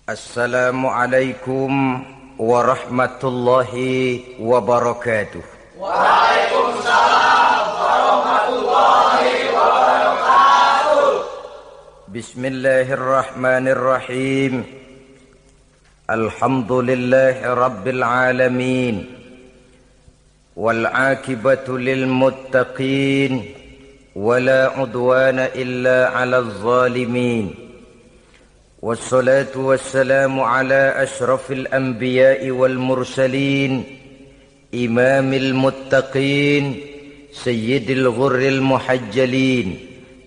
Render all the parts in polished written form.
Assalamualaikum warahmatullahi wabarakatuh. Waalaikumsalam warahmatullahi wabarakatuh. Bismillahirrahmanirrahim. Alhamdulillahi rabbil alamin. Wal aqibatu lil muttaqin. Wala udwana illa 'alal zalimin. والصلاة والسلام على أشرف الأنبياء والمرسلين إمام المتقين سيد الغر المحجلين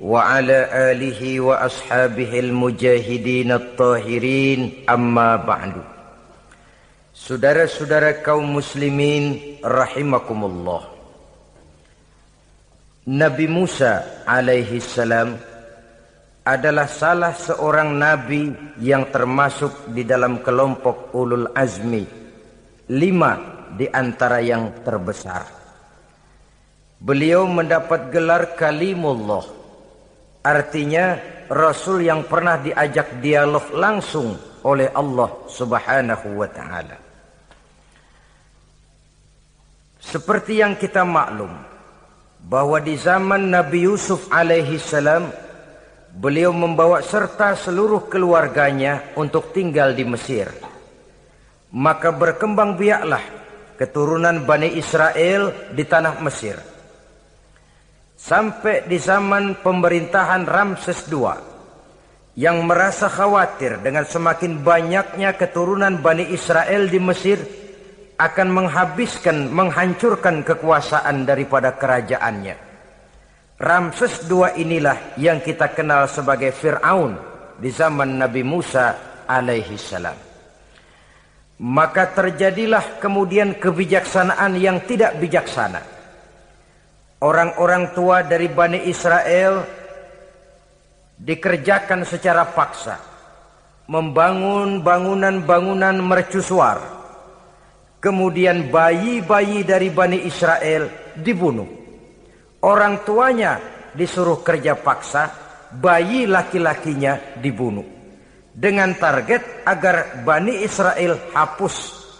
وعلى آله وأصحابه المجاهدين الطاهرين أما بعد. Saudara-saudara kaum muslimin rahimakumullah. Nabi Musa alaihi salam adalah salah seorang nabi yang termasuk di dalam kelompok ulul azmi, 5 di antara yang terbesar. Beliau mendapat gelar kalimullah, artinya rasul yang pernah diajak dialog langsung oleh Allah Subhanahu wa taala. Seperti yang kita maklum bahwa di zaman Nabi Yusuf alaihi salam beliau membawa serta seluruh keluarganya untuk tinggal di Mesir. Maka berkembang biaklah keturunan Bani Israel di tanah Mesir. Sampai di zaman pemerintahan Ramses II yang merasa khawatir dengan semakin banyaknya keturunan Bani Israel di Mesir akan menghancurkan kekuasaan daripada kerajaannya. Ramses II inilah yang kita kenal sebagai Fir'aun di zaman Nabi Musa alaihi salam. Maka terjadilah kemudian kebijaksanaan yang tidak bijaksana. Orang-orang tua dari Bani Israel dikerjakan secara paksa, membangun bangunan-bangunan mercusuar. Kemudian bayi-bayi dari Bani Israel dibunuh. Orang tuanya disuruh kerja paksa, bayi laki-lakinya dibunuh. Dengan target agar Bani Israel hapus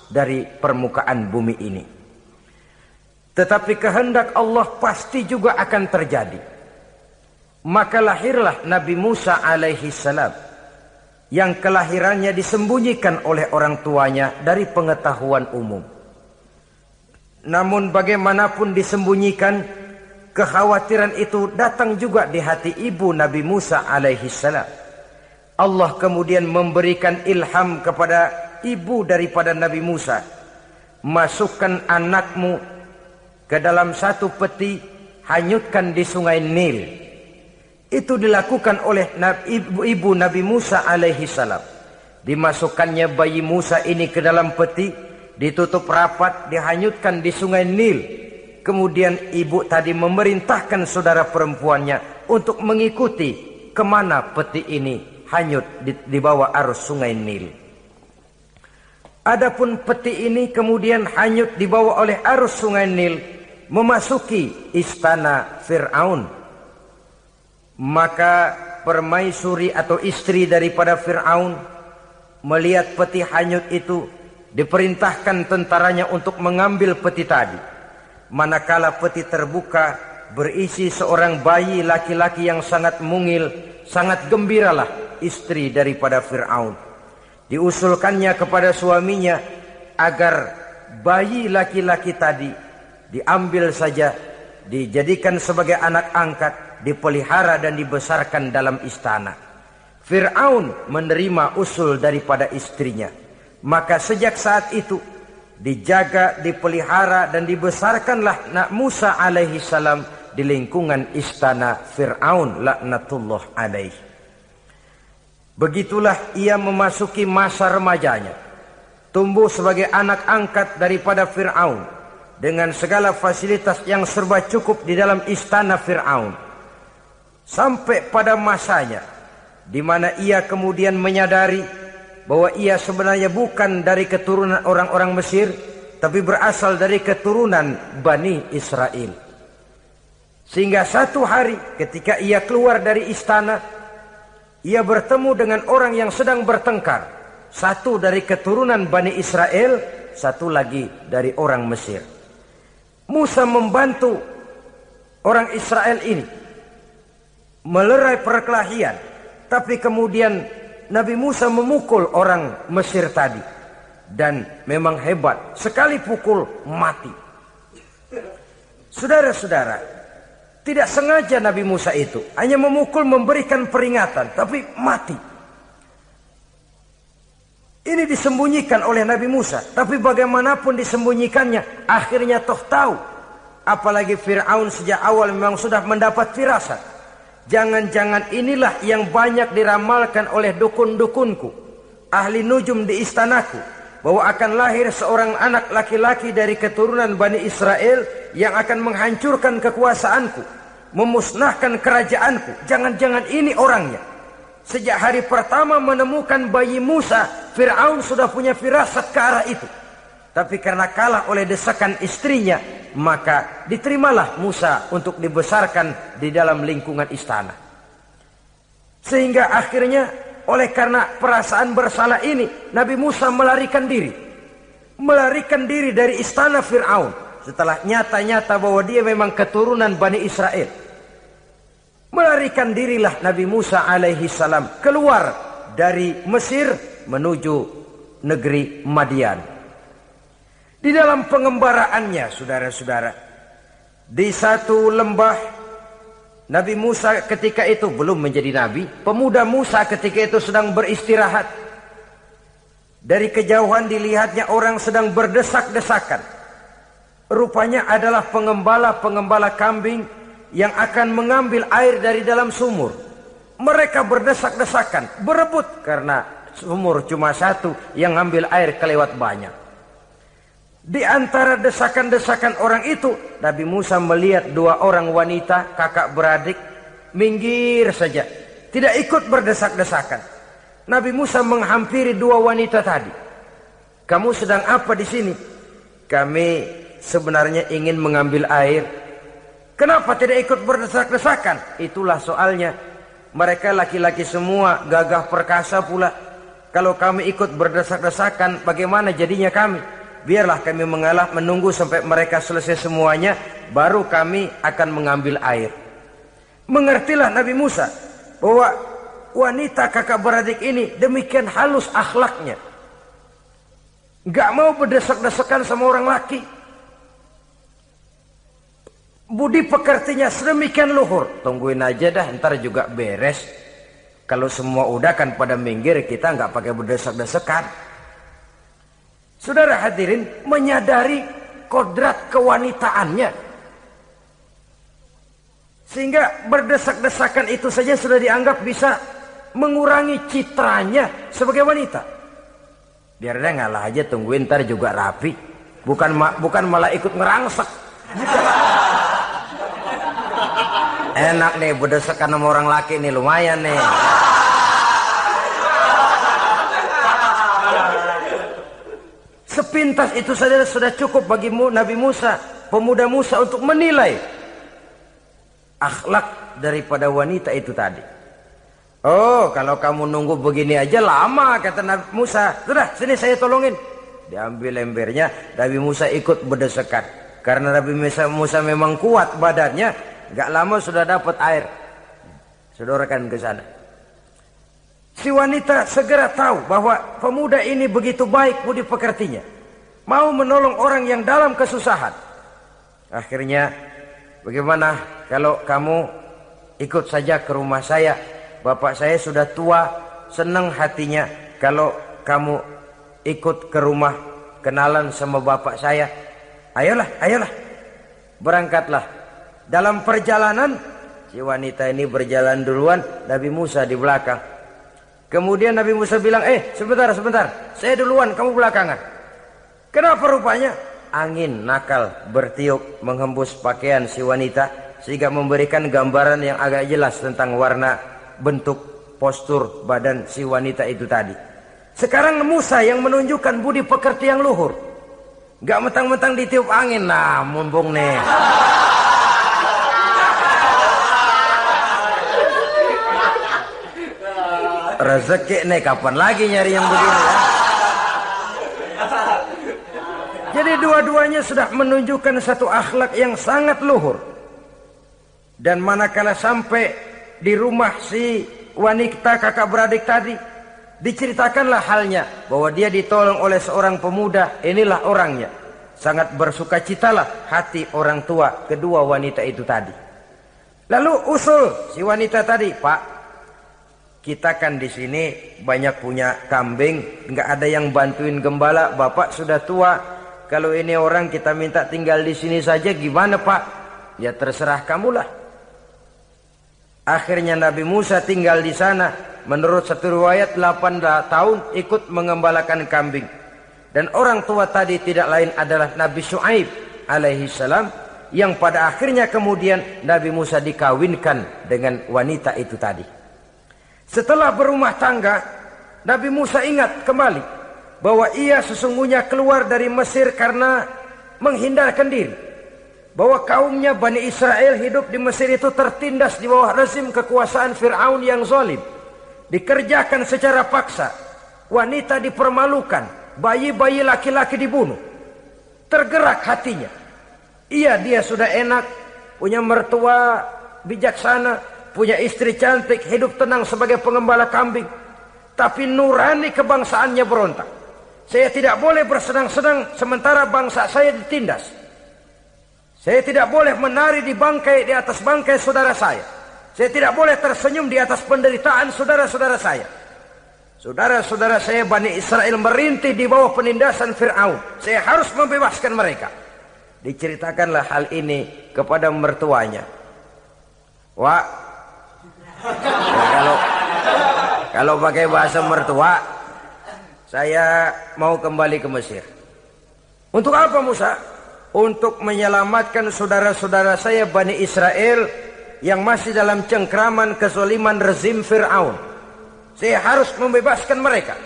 dari permukaan bumi ini. Tetapi kehendak Allah pasti juga akan terjadi. Maka lahirlah Nabi Musa alaihi salam, yang kelahirannya disembunyikan oleh orang tuanya dari pengetahuan umum. Namun bagaimanapun disembunyikan, kekhawatiran itu datang juga di hati ibu Nabi Musa alaihi salam. Allah kemudian memberikan ilham kepada ibu daripada Nabi Musa. Masukkan anakmu ke dalam satu peti, hanyutkan di sungai Nil. Itu dilakukan oleh ibu Nabi Musa alaihi salam. Dimasukkannya bayi Musa ini ke dalam peti, ditutup rapat, dihanyutkan di sungai Nil. Kemudian ibu tadi memerintahkan saudara perempuannya untuk mengikuti kemana peti ini hanyut di bawah arus sungai Nil. Adapun peti ini kemudian hanyut dibawa oleh arus sungai Nil memasuki istana Fir'aun. Maka permaisuri atau istri daripada Fir'aun melihat peti hanyut itu, diperintahkan tentaranya untuk mengambil peti tadi. Manakala peti terbuka, berisi seorang bayi laki-laki yang sangat mungil, sangat gembiralah istri daripada Fir'aun. Diusulkannya kepada suaminya agar bayi laki-laki tadi diambil saja, dijadikan sebagai anak angkat, dipelihara dan dibesarkan dalam istana. Fir'aun menerima usul daripada istrinya. Maka sejak saat itu dijaga, dipelihara dan dibesarkanlah Nabi Musa alaihi salam di lingkungan istana Fir'aun laknatullah alaihi. Begitulah ia memasuki masa remajanya, tumbuh sebagai anak angkat daripada Fir'aun dengan segala fasilitas yang serba cukup di dalam istana Fir'aun. Sampai pada masanya di mana ia kemudian menyadari bahwa ia sebenarnya bukan dari keturunan orang-orang Mesir, tapi berasal dari keturunan Bani Israel. Sehingga satu hari ketika ia keluar dari istana, ia bertemu dengan orang yang sedang bertengkar. Satu dari keturunan Bani Israel, satu lagi dari orang Mesir. Musa membantu orang Israel ini melerai perkelahian, tapi kemudian Nabi Musa memukul orang Mesir tadi, dan memang hebat, sekali pukul mati. Saudara-saudara, tidak sengaja Nabi Musa itu hanya memukul, memberikan peringatan, tapi mati. Ini disembunyikan oleh Nabi Musa, tapi bagaimanapun disembunyikannya, akhirnya toh tahu. Apalagi Fir'aun sejak awal memang sudah mendapat firasat. Jangan-jangan inilah yang banyak diramalkan oleh dukun-dukunku, ahli nujum di istanaku, bahwa akan lahir seorang anak laki-laki dari keturunan Bani Israel yang akan menghancurkan kekuasaanku, memusnahkan kerajaanku. Jangan-jangan ini orangnya. Sejak hari pertama menemukan bayi Musa, Fir'aun sudah punya firasat ke arah itu. Tapi karena kalah oleh desakan istrinya, maka diterimalah Musa untuk dibesarkan di dalam lingkungan istana. Sehingga akhirnya oleh karena perasaan bersalah ini, Nabi Musa melarikan diri. Melarikan diri dari istana Fir'aun. Setelah nyata-nyata bahwa dia memang keturunan Bani Israel. Melarikan dirilah Nabi Musa alaihi salam keluar dari Mesir menuju negeri Madian. Di dalam pengembaraannya, saudara-saudara, di satu lembah, Nabi Musa ketika itu belum menjadi nabi. Pemuda Musa ketika itu sedang beristirahat. Dari kejauhan dilihatnya orang sedang berdesak-desakan. Rupanya adalah pengembala-pengembala kambing yang akan mengambil air dari dalam sumur. Mereka berdesak-desakan, berebut karena sumur cuma satu, yang ngambil air kelewat banyak. Di antara desakan-desakan orang itu, Nabi Musa melihat dua orang wanita kakak beradik minggir saja, tidak ikut berdesak-desakan. Nabi Musa menghampiri dua wanita tadi. Kamu sedang apa di sini? Kami sebenarnya ingin mengambil air. Kenapa tidak ikut berdesak-desakan? Itulah soalnya. Mereka laki-laki semua, gagah perkasa pula. Kalau kami ikut berdesak-desakan, bagaimana jadinya kami? Biarlah kami mengalah menunggu sampai mereka selesai semuanya, baru kami akan mengambil air. Mengertilah Nabi Musa bahwa wanita kakak beradik ini demikian halus akhlaknya. Gak mau berdesak-desakan sama orang laki. Budi pekertinya sedemikian luhur. Tungguin aja dah, ntar juga beres. Kalau semua udah kan pada minggir, kita nggak pakai berdesak-desakan. Saudara hadirin, menyadari kodrat kewanitaannya, sehingga berdesak-desakan itu saja sudah dianggap bisa mengurangi citranya sebagai wanita. Biar dia ngalah aja, tungguin ntar juga rapi. Bukan malah ikut ngerangsek. Enak nih berdesakan sama orang laki nih, lumayan nih. Sepintas itu saja sudah cukup bagi Nabi Musa, pemuda Musa, untuk menilai akhlak daripada wanita itu tadi. Oh, kalau kamu nunggu begini aja lama, kata Nabi Musa. Sudah, sini saya tolongin. Diambil embernya, Nabi Musa ikut berdesakan. Karena Nabi Musa memang kuat badannya, gak lama sudah dapat air. Sodorakan ke sana. Si wanita segera tahu bahwa pemuda ini begitu baik budi pekertinya, mau menolong orang yang dalam kesusahan. Akhirnya, bagaimana kalau kamu ikut saja ke rumah saya? Bapak saya sudah tua, senang hatinya kalau kamu ikut ke rumah, kenalan sama bapak saya. Ayolah, ayolah, berangkatlah. Dalam perjalanan, si wanita ini berjalan duluan, Nabi Musa di belakang. Kemudian Nabi Musa bilang, sebentar, saya duluan, kamu belakangan. Kenapa rupanya? Angin nakal bertiup menghembus pakaian si wanita, sehingga memberikan gambaran yang agak jelas tentang warna, bentuk, postur badan si wanita itu tadi. Sekarang Musa yang menunjukkan budi pekerti yang luhur. Gak mentang-mentang ditiup angin, nah mumpung nih. Rezeki nih, kapan lagi nyari yang begini ya? Jadi dua-duanya sudah menunjukkan satu akhlak yang sangat luhur. Dan manakala sampai di rumah si wanita kakak beradik tadi, diceritakanlah halnya bahwa dia ditolong oleh seorang pemuda. Inilah orangnya. Sangat bersukacitalah hati orang tua kedua wanita itu tadi. Lalu usul si wanita tadi, Pak, kita kan di sini banyak punya kambing, nggak ada yang bantuin gembala. Bapak sudah tua. Kalau ini orang kita minta tinggal di sini saja, gimana Pak? Ya terserah kamulah. Akhirnya Nabi Musa tinggal di sana. Menurut satu riwayat 8 tahun ikut mengembalakan kambing. Dan orang tua tadi tidak lain adalah Nabi Syuaib alaihi salam, yang pada akhirnya kemudian Nabi Musa dikawinkan dengan wanita itu tadi. Setelah berumah tangga, Nabi Musa ingat kembali bahwa ia sesungguhnya keluar dari Mesir karena menghindarkan diri. Bahwa kaumnya Bani Israel hidup di Mesir itu tertindas di bawah rezim kekuasaan Fir'aun yang zalim. Dikerjakan secara paksa. Wanita dipermalukan. Bayi-bayi laki-laki dibunuh. Tergerak hatinya. Dia sudah enak. Punya mertua bijaksana. Punya istri cantik. Hidup tenang sebagai pengembala kambing. Tapi nurani kebangsaannya berontak. Saya tidak boleh bersenang-senang sementara bangsa saya ditindas. Saya tidak boleh menari di atas bangkai saudara saya. Saya tidak boleh tersenyum di atas penderitaan saudara-saudara saya. Saudara-saudara saya Bani Israel merintih di bawah penindasan Fir'aun. Saya harus membebaskan mereka. Diceritakanlah hal ini kepada mertuanya. Wah, ya kalau pakai bahasa mertua, saya mau kembali ke Mesir. Untuk apa Musa? Untuk menyelamatkan saudara-saudara saya Bani Israel yang masih dalam cengkraman kezaliman rezim Fir'aun. Saya harus membebaskan mereka.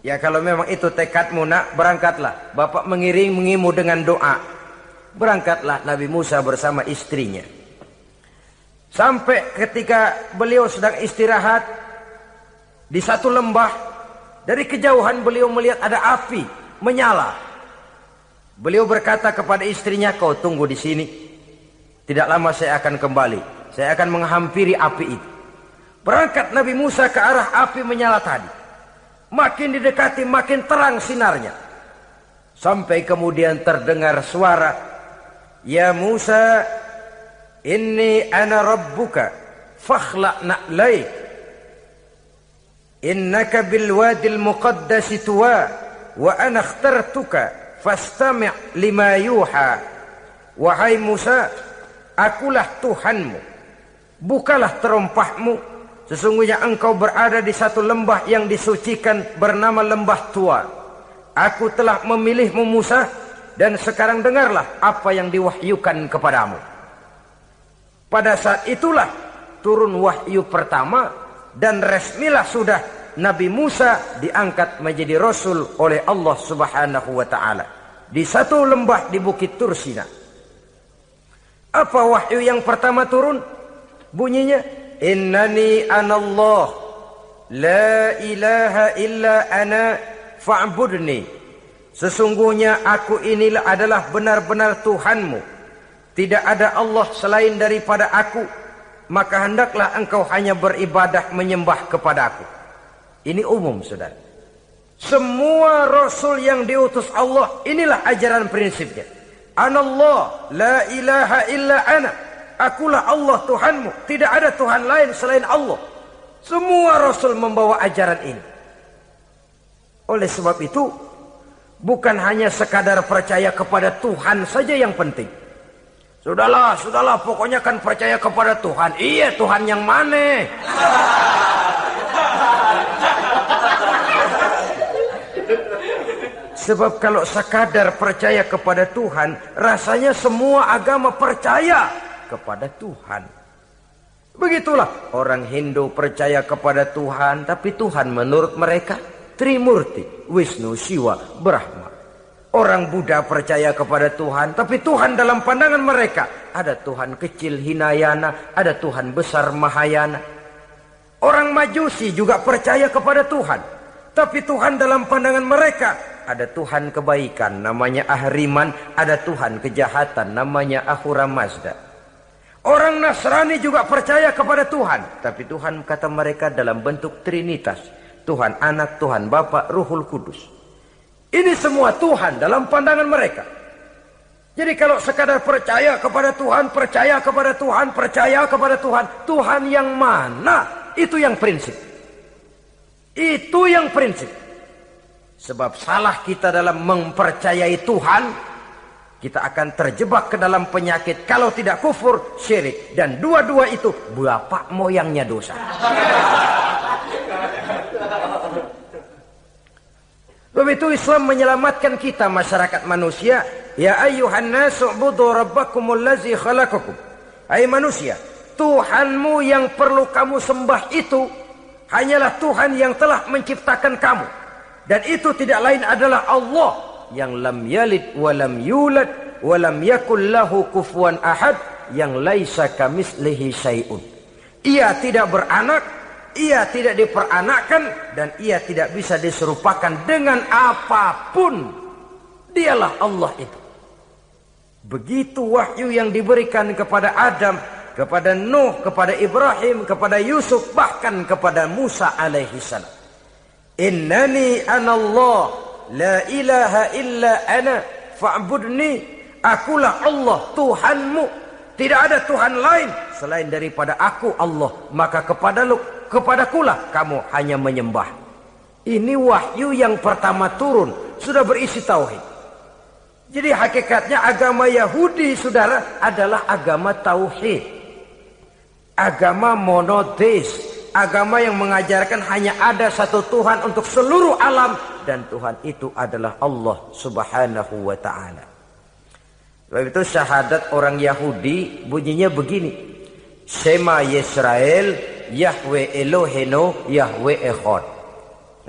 Ya kalau memang itu tekadmu nak, berangkatlah. Bapak mengiringimu dengan doa. Berangkatlah Nabi Musa bersama istrinya. Sampai ketika beliau sedang istirahat di satu lembah, dari kejauhan beliau melihat ada api menyala. Beliau berkata kepada istrinya, kau tunggu di sini. Tidak lama saya akan kembali. Saya akan menghampiri api itu. Berangkat Nabi Musa ke arah api menyala tadi. Makin didekati makin terang sinarnya. Sampai kemudian terdengar suara, ya Musa, inni ana rabbuka fakhla' na'laik. Innaka bil wadil muqaddasi tuwa wa ana akhtartuka fastami' lima yuha. Wahai Musa, akulah Tuhanmu. Bukalah terompahmu. Sesungguhnya engkau berada di satu lembah yang disucikan bernama lembah tua. Aku telah memilihmu Musa, dan sekarang dengarlah apa yang diwahyukan kepadamu. Pada saat itulah turun wahyu pertama, dan resmilah sudah Nabi Musa diangkat menjadi Rasul oleh Allah Subhanahu wa ta'ala. Di satu lembah di Bukit Tursina. Apa wahyu yang pertama turun? Bunyinya, innani anallah, la ilaha illa ana fa'budni. Sesungguhnya aku inilah adalah benar-benar Tuhanmu. Tidak ada Allah selain daripada aku. Maka hendaklah engkau hanya beribadah menyembah kepada aku. Ini umum saudara. Semua Rasul yang diutus Allah, inilah ajaran prinsipnya. Anallah, la ilaha illa ana. Akulah Allah Tuhanmu. Tidak ada Tuhan lain selain Allah. Semua Rasul membawa ajaran ini. Oleh sebab itu, bukan hanya sekadar percaya kepada Tuhan saja yang penting. Sudahlah, pokoknya kan percaya kepada Tuhan. Iya, Tuhan yang mana? Sebab kalau sekadar percaya kepada Tuhan, rasanya semua agama percaya kepada Tuhan. Begitulah orang Hindu percaya kepada Tuhan, tapi Tuhan menurut mereka Trimurti, Wisnu, Siwa, Brahma. Orang Buddha percaya kepada Tuhan, tapi Tuhan dalam pandangan mereka ada Tuhan kecil Hinayana, ada Tuhan besar Mahayana. Orang Majusi juga percaya kepada Tuhan, tapi Tuhan dalam pandangan mereka ada Tuhan kebaikan namanya Ahriman, ada Tuhan kejahatan namanya Ahura Mazda. Orang Nasrani juga percaya kepada Tuhan, tapi Tuhan kata mereka dalam bentuk Trinitas. Tuhan Anak, Tuhan Bapa, Ruhul Kudus. Ini semua Tuhan dalam pandangan mereka. Jadi kalau sekadar percaya kepada Tuhan, percaya kepada Tuhan, percaya kepada Tuhan, Tuhan yang mana? Itu yang prinsip. Itu yang prinsip. Sebab salah kita dalam mempercayai Tuhan, kita akan terjebak ke dalam penyakit. Kalau tidak kufur, syirik. Dan dua-dua itu bapak moyangnya dosa. Begitu Islam menyelamatkan kita masyarakat manusia. Ya ayyuhan nasu ubudu rabbakumul ladzi khalaqakum. Hai manusia, Tuhanmu yang perlu kamu sembah itu hanyalah Tuhan yang telah menciptakan kamu. Dan itu tidak lain adalah Allah yang lam yalid wa lam yulad wa lam yakul lahu kufuwan ahad, yang laisa kamislihi syai'un. Ia tidak beranak, ia tidak diperanakkan, dan ia tidak bisa diserupakan dengan apapun. Dialah Allah itu. Begitu wahyu yang diberikan kepada Adam, kepada Nuh, kepada Ibrahim, kepada Yusuf, bahkan kepada Musa alaihi salam. Innani anallah, la ilaha illa ana, fa'budni. Akulah Allah, Tuhanmu. Tidak ada Tuhan lain selain daripada aku Allah. Maka kepadakulah kamu hanya menyembah. Ini wahyu yang pertama turun, sudah berisi tauhid. Jadi hakikatnya agama Yahudi, saudara, adalah agama tauhid. Agama monoteis. Agama yang mengajarkan hanya ada satu Tuhan untuk seluruh alam. Dan Tuhan itu adalah Allah subhanahu wa ta'ala. Sebab itu syahadat orang Yahudi bunyinya begini. Shema Yisrael, Yahweh Elohenu, Yahweh Echad.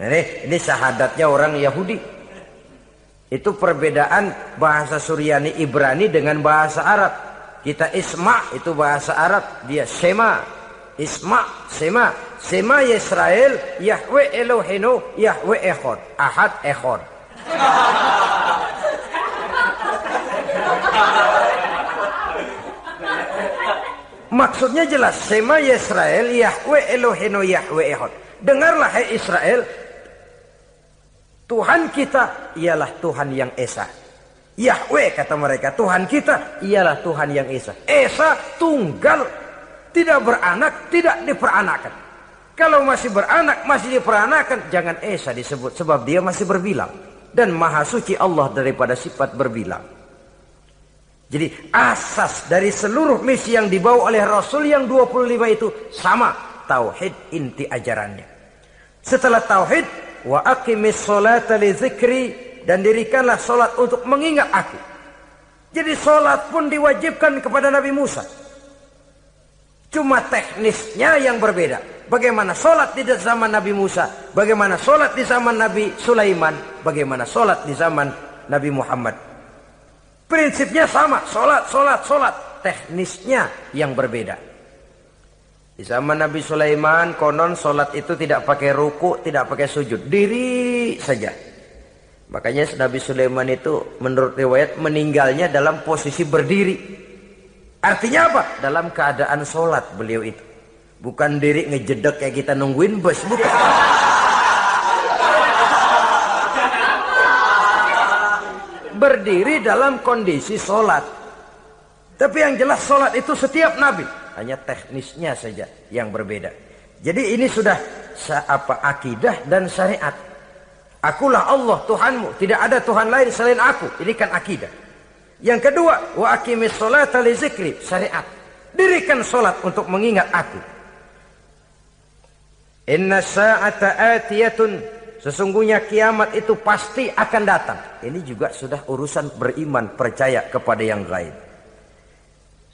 Ini syahadatnya orang Yahudi. Itu perbedaan bahasa Suryani Ibrani dengan bahasa Arab. Kita Isma itu bahasa Arab, dia Shema. Isma, Shema. Shema Yisrael, Yahweh Elohenu, Yahweh Echad. Ahad Echad. Maksudnya jelas. Shema Yisrael, Yahweh Elohenu, Yahweh Echad. Dengarlah hai Israel, Tuhan kita ialah Tuhan yang Esa. Yahweh kata mereka, Tuhan kita ialah Tuhan yang Esa. Esa tunggal, tidak beranak, tidak diperanakan. Kalau masih beranak, masih diperanakan, jangan Esa disebut, sebab dia masih berbilang. Dan maha suci Allah daripada sifat berbilang. Jadi asas dari seluruh misi yang dibawa oleh Rasul yang 25 itu sama. Tauhid inti ajarannya. Setelah tauhid, wa aqimis sholata li dzikri, dan dirikanlah solat untuk mengingat aku. Jadi solat pun diwajibkan kepada Nabi Musa. Cuma teknisnya yang berbeda. Bagaimana solat di zaman Nabi Musa, bagaimana solat di zaman Nabi Sulaiman, bagaimana solat di zaman Nabi Muhammad. Prinsipnya sama, solat. Teknisnya yang berbeda. Di zaman Nabi Sulaiman konon solat itu tidak pakai ruku, tidak pakai sujud, diri saja. Makanya Nabi Sulaiman itu menurut riwayat meninggalnya dalam posisi berdiri. Artinya apa? Dalam keadaan solat beliau itu. Bukan diri ngejedek kayak kita nungguin bus, bukan. Berdiri dalam kondisi solat. Tapi yang jelas solat itu setiap Nabi. Hanya teknisnya saja yang berbeda. Jadi ini sudah akidah dan syariat. Akulah Allah Tuhanmu, tidak ada Tuhan lain selain aku. Ini kan akidah. Yang kedua, wa aqimis sholata li dzikri, syariat. Dirikan solat untuk mengingat aku. Inna sa'ata atiyatun, sesungguhnya kiamat itu pasti akan datang. Ini juga sudah urusan beriman, percaya kepada yang gaib.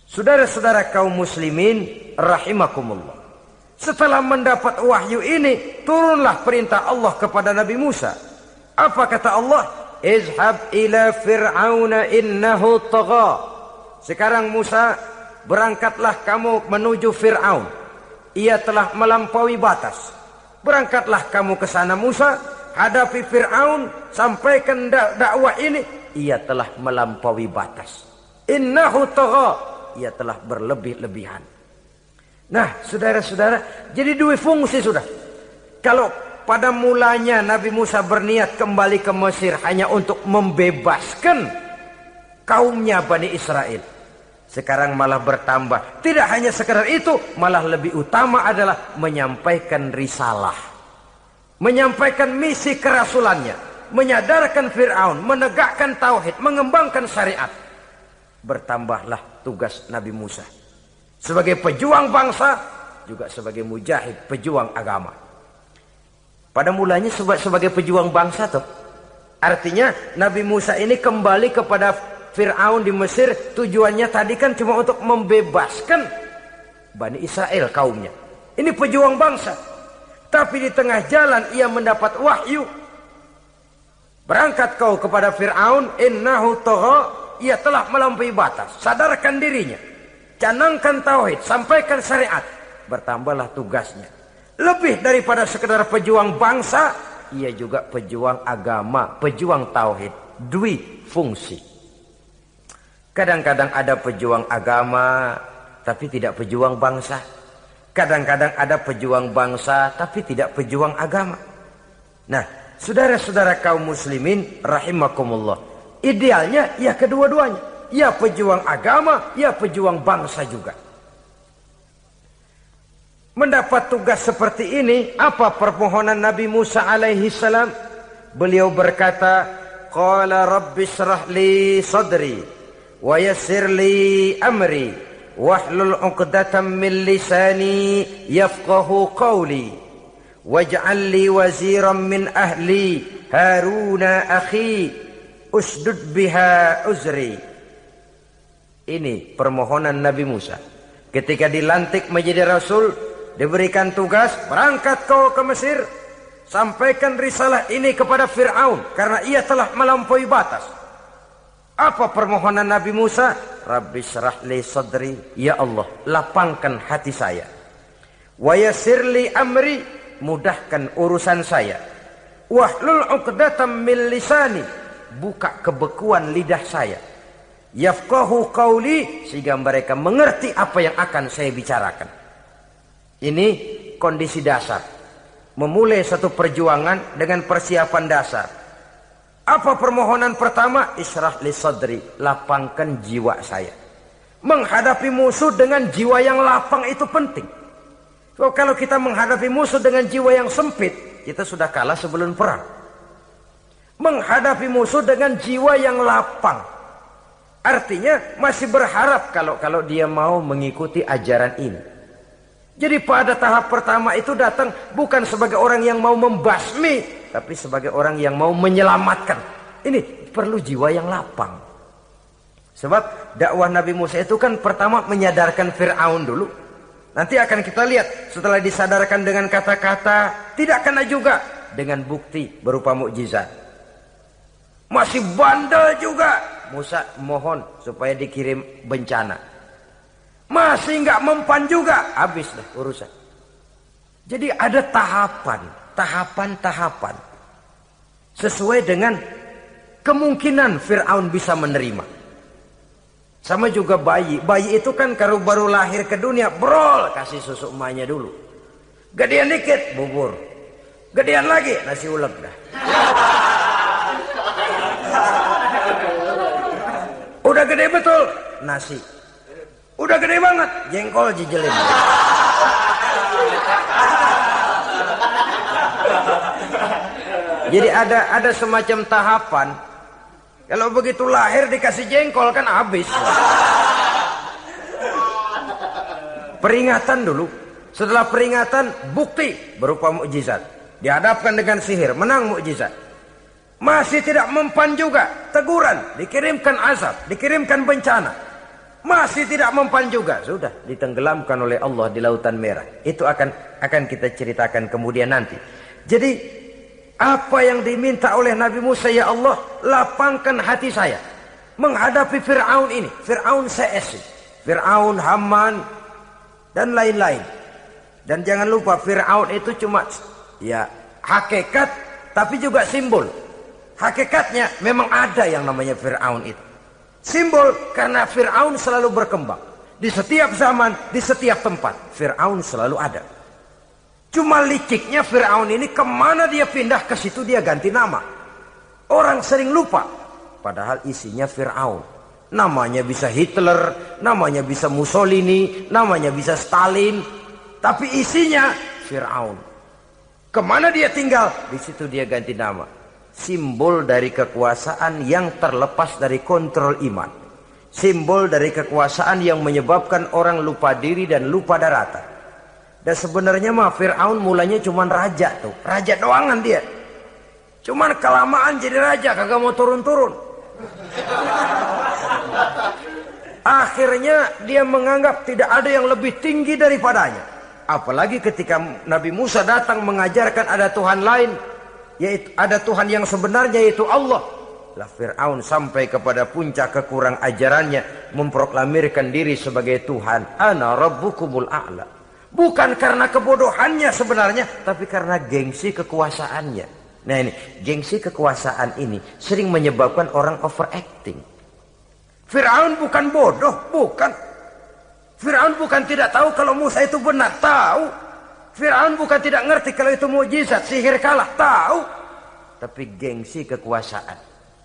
Saudara-saudara kaum muslimin rahimakumullah. Setelah mendapat wahyu ini, turunlah perintah Allah kepada Nabi Musa. Apa kata Allah? Izhab ila fir'auna innahu tagha. Sekarang Musa, berangkatlah kamu menuju Fir'aun. Ia telah melampaui batas. Berangkatlah kamu ke sana Musa, hadapi Fir'aun, sampaikan dakwah ini, ia telah melampaui batas. Innahu tagha, ia telah berlebih-lebihan. Nah, saudara-saudara, jadi dua fungsi sudah. Kalau pada mulanya Nabi Musa berniat kembali ke Mesir hanya untuk membebaskan kaumnya Bani Israel, sekarang malah bertambah. Tidak hanya sekedar itu, malah lebih utama adalah menyampaikan risalah, menyampaikan misi kerasulannya, menyadarkan Fir'aun, menegakkan tauhid, mengembangkan syariat. Bertambahlah tugas Nabi Musa sebagai pejuang bangsa, juga sebagai mujahid, pejuang agama. Pada mulanya sebagai pejuang bangsa tuh. Artinya Nabi Musa ini kembali kepada Fir'aun di Mesir, tujuannya tadi kan cuma untuk membebaskan Bani Israel kaumnya. Ini pejuang bangsa. Tapi di tengah jalan ia mendapat wahyu. Berangkat kau kepada Fir'aun, innahu tagha, ia telah melampaui batas. Sadarkan dirinya, canangkan tauhid, sampaikan syariat. Bertambahlah tugasnya. Lebih daripada sekedar pejuang bangsa, ia juga pejuang agama, pejuang tauhid. Dwi fungsi. Kadang-kadang ada pejuang agama tapi tidak pejuang bangsa. Kadang-kadang ada pejuang bangsa tapi tidak pejuang agama. Nah, saudara-saudara kaum muslimin rahimakumullah, idealnya ya kedua-duanya. Ya pejuang agama, ya pejuang bangsa juga. Mendapat tugas seperti ini, apa permohonan Nabi Musa alaihi salam? Beliau berkata, qala rabbi shrah li sadri wa yassir li amri wahlul 'uqdatam min lisani yafqahu qawli waj'al li waziran min ahli Haruna akhi usdud biha uzri. Ini permohonan Nabi Musa ketika dilantik menjadi rasul. Diberikan tugas, berangkat kau ke Mesir, sampaikan risalah ini kepada Fir'aun, karena ia telah melampaui batas. Apa permohonan Nabi Musa? Rabbi syrah li sadri, ya Allah, lapangkan hati saya. Wa yassir li amri, mudahkan urusan saya. Wahlul 'uqdatam min lisani, buka kebekuan lidah saya. Yafqahu qawli, sehingga mereka mengerti apa yang akan saya bicarakan. Ini kondisi dasar. Memulai satu perjuangan dengan persiapan dasar. Apa permohonan pertama? Isyrah li sadri, lapangkan jiwa saya. Menghadapi musuh dengan jiwa yang lapang itu penting. So, kalau kita menghadapi musuh dengan jiwa yang sempit, kita sudah kalah sebelum perang. Menghadapi musuh dengan jiwa yang lapang, artinya masih berharap kalau dia mau mengikuti ajaran ini. Jadi pada tahap pertama itu datang bukan sebagai orang yang mau membasmi, tapi sebagai orang yang mau menyelamatkan. Ini perlu jiwa yang lapang. Sebab dakwah Nabi Musa itu kan pertama menyadarkan Fir'aun dulu. Nanti akan kita lihat setelah disadarkan dengan kata-kata, tidak kena juga dengan bukti berupa mukjizat. Masih bandel juga. Musa mohon supaya dikirim bencana. Masih nggak mempan juga, habis deh urusan. Jadi ada tahapan sesuai dengan kemungkinan Fir'aun bisa menerima. Sama juga bayi itu kan kalau baru lahir ke dunia, brol, kasih susu emaknya dulu. Gedean dikit, bubur. Gedean lagi, nasi ulek dah. Udah gede betul, nasi. Udah gede banget, jengkol jijelin. Jadi ada semacam tahapan. Kalau begitu lahir dikasih jengkol kan habis. Peringatan dulu. Setelah peringatan, bukti berupa mukjizat. Dihadapkan dengan sihir, menang mukjizat. Masih tidak mempan juga, teguran, dikirimkan azab, dikirimkan bencana. Masih tidak mempan juga, sudah ditenggelamkan oleh Allah di Lautan Merah. Itu akan kita ceritakan kemudian nanti. Jadi apa yang diminta oleh Nabi Musa, ya Allah, lapangkan hati saya menghadapi Fir'aun ini. Fir'aun CS, Fir'aun, Haman, dan lain-lain. Dan jangan lupa Fir'aun itu cuma ya hakikat tapi juga simbol. Hakikatnya memang ada yang namanya Fir'aun itu. Simbol karena Fir'aun selalu berkembang. Di setiap zaman, di setiap tempat, Fir'aun selalu ada. Cuma liciknya Fir'aun ini kemana dia pindah, ke situ dia ganti nama. Orang sering lupa, padahal isinya Fir'aun. Namanya bisa Hitler, namanya bisa Mussolini, namanya bisa Stalin, tapi isinya Fir'aun. Kemana dia tinggal, di situ dia ganti nama. Simbol dari kekuasaan yang terlepas dari kontrol iman. Simbol dari kekuasaan yang menyebabkan orang lupa diri dan lupa daratan. Dan sebenarnya mah Fir'aun mulanya cuman raja tuh. Raja doangan dia. Cuman kelamaan jadi raja, kagak mau turun-turun. Akhirnya dia menganggap tidak ada yang lebih tinggi daripadanya. Apalagi ketika Nabi Musa datang mengajarkan ada Tuhan lain, yaitu ada Tuhan yang sebenarnya, yaitu Allah. Lah Fir'aun sampai kepada puncak kekurang ajarannya, memproklamirkan diri sebagai Tuhan. Ana rabbukumul a'la. Bukan karena kebodohannya sebenarnya, tapi karena gengsi kekuasaannya. Nah ini, gengsi kekuasaan ini sering menyebabkan orang overacting. Fir'aun bukan bodoh, bukan. Fir'aun bukan tidak tahu kalau Musa itu benar, tahu. Fir'aun bukan tidak ngerti kalau itu mukjizat, sihir kalah, tahu. Tapi gengsi kekuasaan.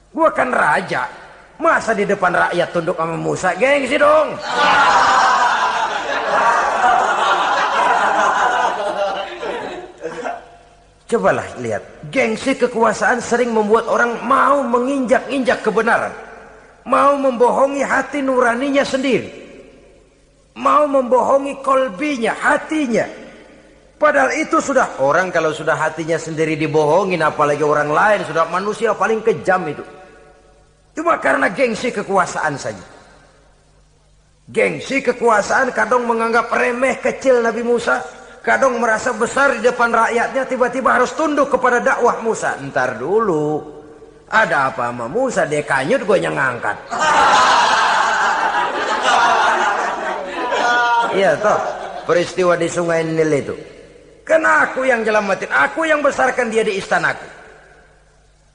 Gua kan raja, masa di depan rakyat tunduk sama Musa? Gengsi dong. Cobalah lihat, gengsi kekuasaan sering membuat orang mau menginjak-injak kebenaran. Mau membohongi hati nuraninya sendiri. Mau membohongi kolbinya, hatinya. Padahal itu sudah, orang kalau sudah hatinya sendiri dibohongin, apalagi orang lain, sudah manusia paling kejam itu. Cuma karena gengsi kekuasaan saja. Gengsi kekuasaan kadang menganggap remeh kecil Nabi Musa. Kadang merasa besar di depan rakyatnya, tiba-tiba harus tunduk kepada dakwah Musa. Ntar dulu, ada apa sama Musa? Dia kanyut, gue yang ngangkat. Iya toh, peristiwa di Sungai Nil itu. Karena aku yang nyelamatin, aku yang besarkan dia di istanaku.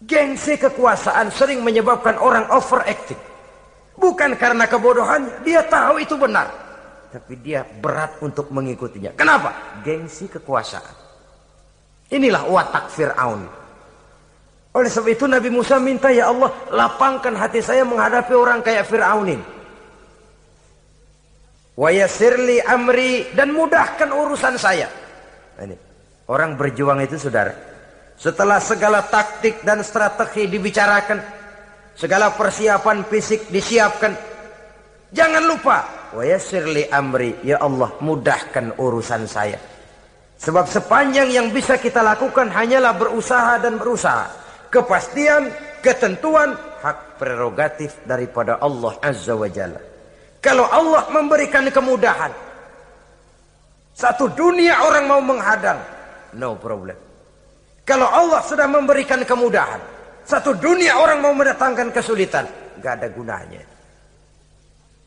Gengsi kekuasaan sering menyebabkan orang overacting. Bukan karena kebodohannya, dia tahu itu benar. Tapi dia berat untuk mengikutinya. Kenapa? Gengsi kekuasaan. Inilah watak Fir'aun. Oleh sebab itu Nabi Musa minta, ya Allah, lapangkan hati saya menghadapi orang kayak Fir'aun ini. Wa yassirli amri, dan mudahkan urusan saya. Ini orang berjuang itu, saudara, setelah segala taktik dan strategi dibicarakan, segala persiapan fisik disiapkan, jangan lupa wa yassirli amri, ya Allah, mudahkan urusan saya. Sebab sepanjang yang bisa kita lakukan hanyalah berusaha dan berusaha. Kepastian, ketentuan, hak prerogatif daripada Allah Azza wa Jalla. Kalau Allah memberikan kemudahan, satu dunia orang mau menghadang, no problem. Kalau Allah sudah memberikan kemudahan, satu dunia orang mau mendatangkan kesulitan, gak ada gunanya.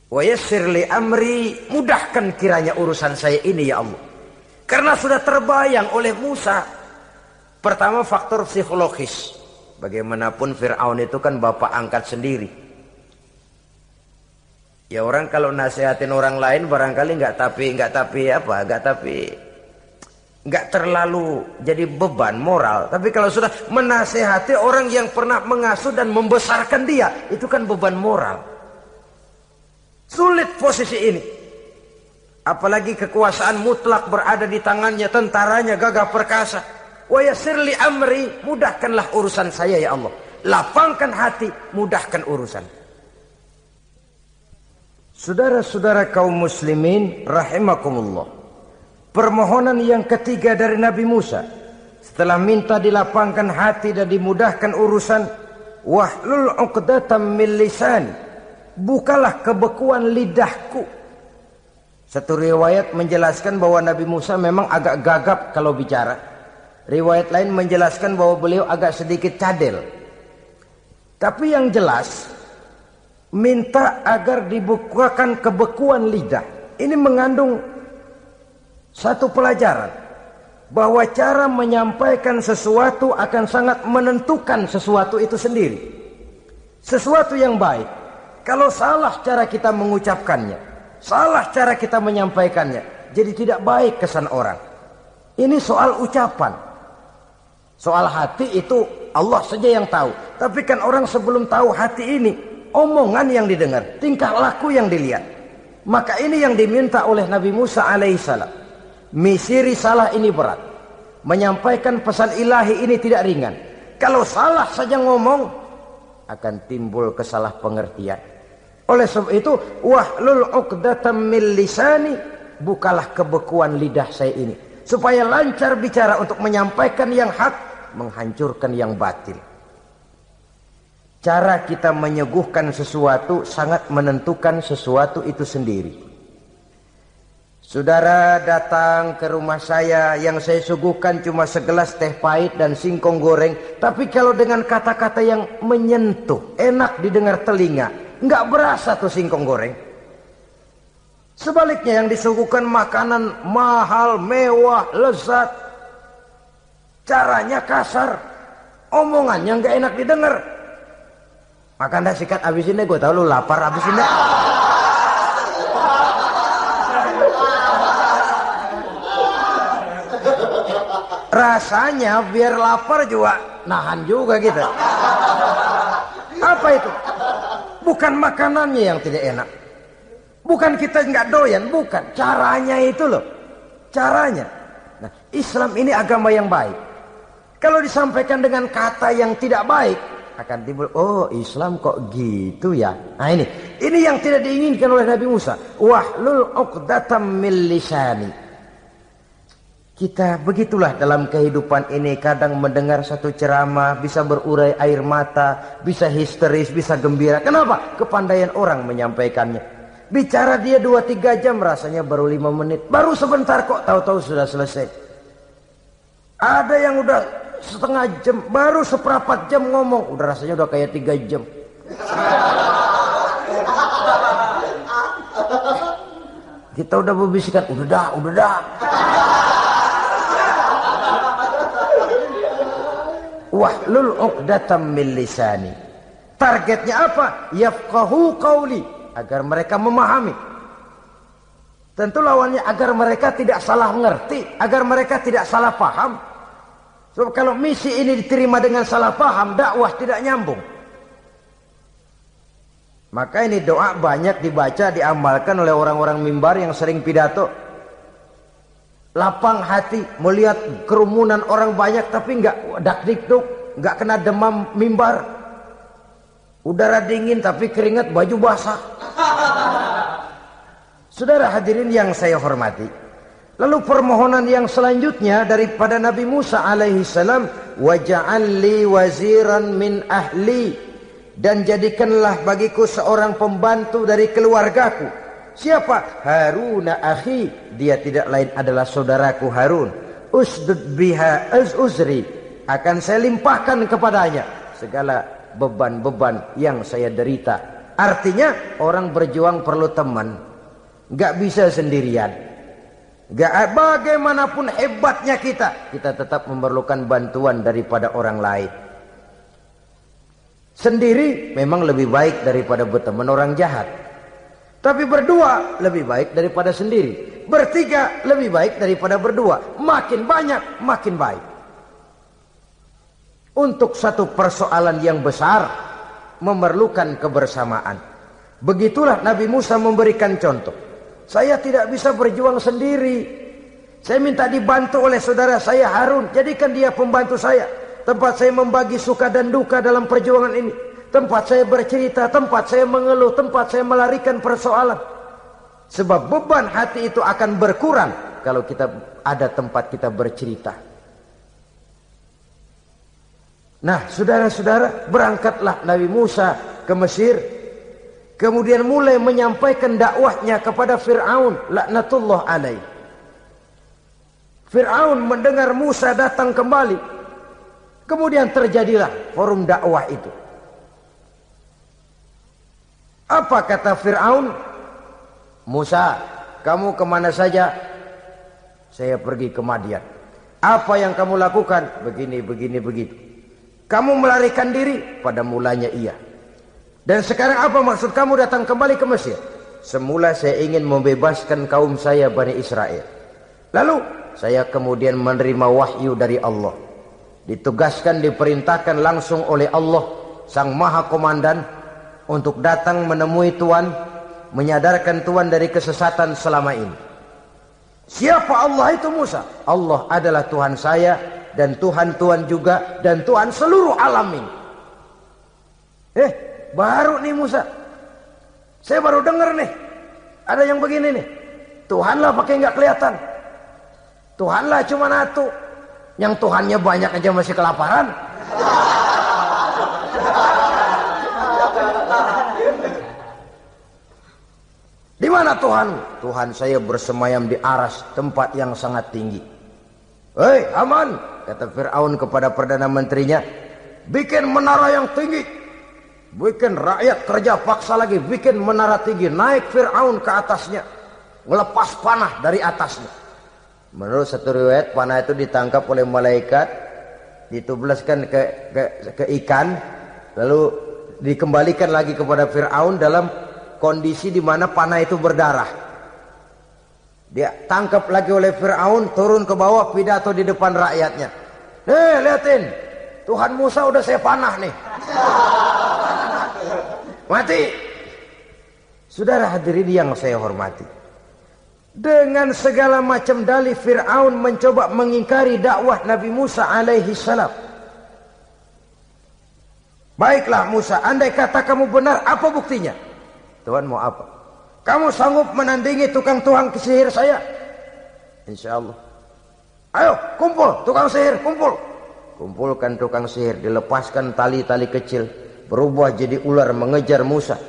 Wa yassirli amri, mudahkan kiranya urusan saya ini ya Allah. Karena sudah terbayang oleh Musa. Pertama, faktor psikologis. Bagaimanapun Fir'aun itu kan bapak angkat sendiri. Ya orang kalau nasihatin orang lain barangkali nggak terlalu jadi beban moral. Tapi kalau sudah menasehati orang yang pernah mengasuh dan membesarkan dia, itu kan beban moral. Sulit posisi ini. Apalagi kekuasaan mutlak berada di tangannya, tentaranya gagah perkasa. Wa yassirli amri, mudahkanlah urusan saya ya Allah. Lapangkan hati, mudahkan urusan. Saudara-saudara kaum muslimin rahimakumullah. Permohonan yang ketiga dari Nabi Musa, setelah minta dilapangkan hati dan dimudahkan urusan, wahlul 'uqdatam min lisani, bukalah kebekuan lidahku. Satu riwayat menjelaskan bahwa Nabi Musa memang agak gagap kalau bicara. Riwayat lain menjelaskan bahwa beliau agak sedikit cadel. Tapi yang jelas, minta agar dibukakan kebekuan lidah. Ini mengandung satu pelajaran. bahwa cara menyampaikan sesuatu akan sangat menentukan sesuatu itu sendiri. Sesuatu yang baik, kalau salah cara kita mengucapkannya, salah cara kita menyampaikannya, jadi tidak baik kesan orang. Ini soal ucapan. Soal hati itu Allah saja yang tahu. Tapi kan orang sebelum tahu hati ini, omongan yang didengar, tingkah laku yang dilihat. Maka ini yang diminta oleh Nabi Musa alaihissalam. Misi risalah ini berat. Menyampaikan pesan ilahi ini tidak ringan. Kalau salah saja ngomong, akan timbul kesalah pengertian. Oleh sebab itu, wahlul 'uqdatam min lisani, bukalah kebekuan lidah saya ini, supaya lancar bicara untuk menyampaikan yang hak, menghancurkan yang batil. Cara kita menyuguhkan sesuatu sangat menentukan sesuatu itu sendiri. Saudara datang ke rumah saya, yang saya suguhkan cuma segelas teh pahit dan singkong goreng, tapi kalau dengan kata-kata yang menyentuh, enak didengar telinga, nggak berasa tuh singkong goreng. Sebaliknya yang disuguhkan makanan mahal, mewah, lezat, caranya kasar, omongannya nggak enak didengar. Makan dah sikat abisin deh, gue tau lu lapar, abisin deh. Rasanya biar lapar juga nahan juga gitu. Apa itu? Bukan makanannya yang tidak enak, bukan kita nggak doyan, bukan, caranya itu loh, caranya. Nah, Islam ini agama yang baik. Kalau disampaikan dengan kata yang tidak baik, akan timbul, oh Islam kok gitu ya. Nah ini yang tidak diinginkan oleh Nabi Musa. Wahlul 'uqdatam min lisani. Kita begitulah dalam kehidupan ini, kadang mendengar satu ceramah bisa berurai air mata, bisa histeris, bisa gembira. Kenapa? Kepandaian orang menyampaikannya. Bicara dia 2-3 jam, rasanya baru 5 menit, baru sebentar kok, tahu-tahu sudah selesai. Ada yang udah setengah jam, baru seperempat jam ngomong, udah rasanya udah kayak 3 jam. Kita udah berbisikkan, udah dah. Wahlul 'uqdatam min lisani. Targetnya apa? Yafqahu qauli, agar mereka memahami. Tentu lawannya agar mereka tidak salah mengerti, agar mereka tidak salah paham. Sebab kalau misi ini diterima dengan salah paham, dakwah tidak nyambung. Maka ini doa banyak dibaca, diamalkan oleh orang-orang mimbar yang sering pidato. Lapang hati melihat kerumunan orang banyak, tapi enggak dak-dikduk, enggak kena demam mimbar. Udara dingin tapi keringat, baju basah. Saudara hadirin yang saya hormati, lalu permohonan yang selanjutnya daripada Nabi Musa alaihi salam, waj'al li waziran min ahli, dan jadikanlah bagiku seorang pembantu dari keluargaku. Siapa? Haruna akhi, dia tidak lain adalah saudaraku Harun. Usdud biha uzri, akan saya limpahkan kepadanya segala beban-beban yang saya derita. Artinya orang berjuang perlu teman, nggak bisa sendirian. Nggak, bagaimanapun hebatnya kita tetap memerlukan bantuan daripada orang lain. Sendiri memang lebih baik daripada berteman orang jahat. Tapi berdua lebih baik daripada sendiri. Bertiga lebih baik daripada berdua. Makin banyak, makin baik. Untuk satu persoalan yang besar, memerlukan kebersamaan. Begitulah Nabi Musa memberikan contoh. Saya tidak bisa berjuang sendiri. Saya minta dibantu oleh saudara saya Harun. Jadikan dia pembantu saya. Tempat saya membagi suka dan duka dalam perjuangan ini. Tempat saya bercerita, tempat saya mengeluh, tempat saya melarikan persoalan. Sebab beban hati itu akan berkurang kalau kita ada tempat kita bercerita. Nah, saudara-saudara, berangkatlah Nabi Musa ke Mesir. Kemudian mulai menyampaikan dakwahnya kepada Fir'aun, laknatullah alaih. Fir'aun mendengar Musa datang kembali. Kemudian terjadilah forum dakwah itu. Apa kata Fir'aun? Musa, kamu kemana saja? Saya pergi ke Madian. Apa yang kamu lakukan? Begini, begini, begitu. Kamu melarikan diri? Pada mulanya iya. Dan sekarang apa maksud kamu datang kembali ke Mesir? Semula saya ingin membebaskan kaum saya Bani Israel. Lalu saya kemudian menerima wahyu dari Allah. Ditugaskan, diperintahkan langsung oleh Allah, Sang Maha Komandan, untuk datang menemui Tuhan, menyadarkan Tuhan dari kesesatan selama ini. Siapa Allah itu Musa? Allah adalah Tuhan saya dan Tuhan juga dan Tuhan seluruh alam ini. Baru nih Musa. Saya baru dengar nih. Ada yang begini nih. Tuhanlah pakai nggak kelihatan. Tuhanlah cuma satu. Yang Tuhannya banyak aja masih kelaparan. Di mana Tuhan? Tuhan saya bersemayam di aras, tempat yang sangat tinggi. Hei Haman, kata Fir'aun kepada Perdana Menterinya, bikin menara yang tinggi. Bikin rakyat kerja paksa lagi, bikin menara tinggi. Naik Fir'aun ke atasnya, melepas panah dari atasnya. Menurut satu riwayat, panah itu ditangkap oleh malaikat, ditublaskan ke ikan, lalu dikembalikan lagi kepada Fir'aun dalam kondisi di mana panah itu berdarah. Dia tangkap lagi oleh Fir'aun, turun ke bawah, pidato di depan rakyatnya. Lihatin, Tuhan Musa udah saya panah nih. Mati. Saudara hadirin yang saya hormati, dengan segala macam dalih Fir'aun mencoba mengingkari dakwah Nabi Musa alaihi salam. Baiklah Musa, andai kata kamu benar, apa buktinya? Tuhan mau apa? Kamu sanggup menandingi tukang sihir saya? Insya Allah. Ayo kumpul tukang sihir, kumpul. Kumpulkan tukang sihir, dilepaskan tali-tali kecil, berubah jadi ular mengejar Musa.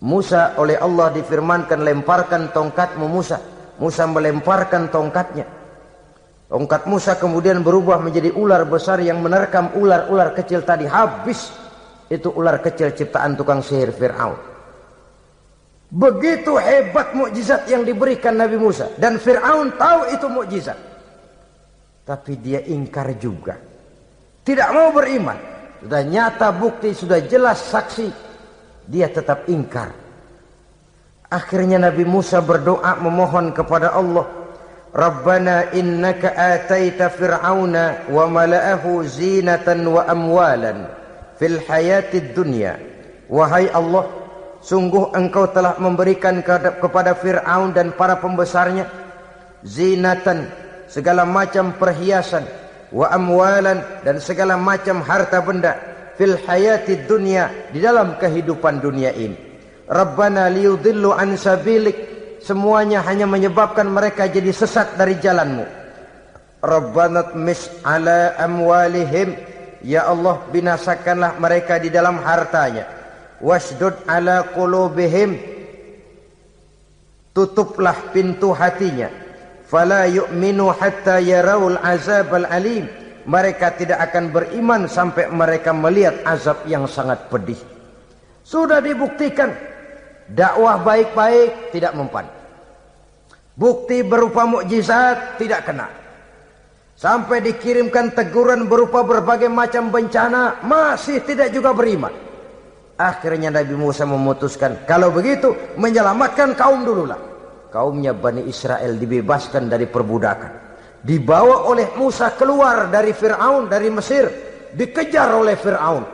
Musa oleh Allah difirmankan, lemparkan tongkatmu Musa. Musa melemparkan tongkatnya. Tongkat Musa kemudian berubah menjadi ular besar yang menerkam ular-ular kecil tadi. Habis itu ular kecil ciptaan tukang sihir Fir'aun. Begitu hebat mukjizat yang diberikan Nabi Musa. Dan Fir'aun tahu itu mukjizat. Tapi dia ingkar juga. Tidak mau beriman. Sudah nyata bukti, sudah jelas saksi. Dia tetap ingkar. Akhirnya Nabi Musa berdoa memohon kepada Allah. Rabbana innaka ataita fir'auna wa mala'ahu zinatan wa amwalan fil hayatid dunya. Wahai Allah, sungguh engkau telah memberikan kepada Fir'aun dan para pembesarnya zinatan, segala macam perhiasan, wa amwalan, dan segala macam harta benda, fil hayatid dunya, di dalam kehidupan dunia ini. Rabbana liyudillu an sabilik, semuanya hanya menyebabkan mereka jadi sesat dari jalanmu. Rabbana tmis ala amwalihim, ya Allah binasakanlah mereka di dalam hartanya. Wasdud ala qulubihim, tutuplah pintu hatinya. Fala yu'minu hatta yarawul azabal alim, mereka tidak akan beriman sampai mereka melihat azab yang sangat pedih. Sudah dibuktikan dakwah baik-baik tidak mempan. Bukti berupa mukjizat tidak kena. Sampai dikirimkan teguran berupa berbagai macam bencana, masih tidak juga beriman. Akhirnya Nabi Musa memutuskan, kalau begitu menyelamatkan kaum dululah. Kaumnya Bani Israel dibebaskan dari perbudakan. Dibawa oleh Musa keluar dari Fir'aun, dari Mesir. Dikejar oleh Fir'aun.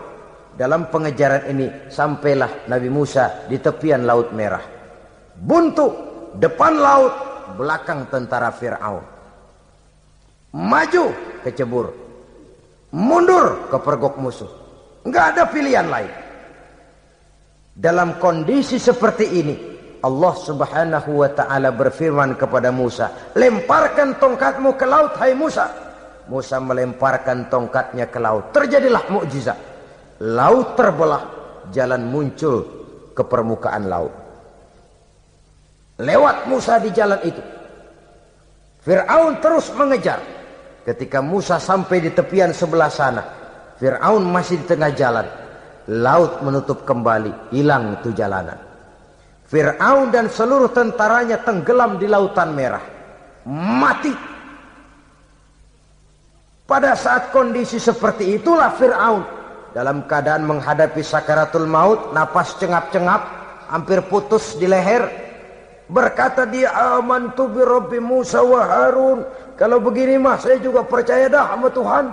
Dalam pengejaran ini sampailah Nabi Musa di tepian Laut Merah. Buntu, depan laut, belakang tentara Fir'aun. Maju, kecebur. Mundur, kepergok musuh. Enggak ada pilihan lain. Dalam kondisi seperti ini, Allah subhanahu wa ta'ala berfirman kepada Musa, lemparkan tongkatmu ke laut, hai Musa. Musa melemparkan tongkatnya ke laut. Terjadilah mukjizat. Laut terbelah, jalan muncul ke permukaan laut. Lewat Musa di jalan itu. Fir'aun terus mengejar. Ketika Musa sampai di tepian sebelah sana, Fir'aun masih di tengah jalan. Laut menutup kembali, hilang itu jalanan. Fir'aun dan seluruh tentaranya tenggelam di Lautan Merah. Mati. Pada saat kondisi seperti itulah Fir'aun dalam keadaan menghadapi sakaratul maut, napas cengap-cengap, hampir putus di leher, berkata dia, amantu bi Rabbi Musa wa Harun. Kalau begini mah saya juga percaya dah sama Tuhan.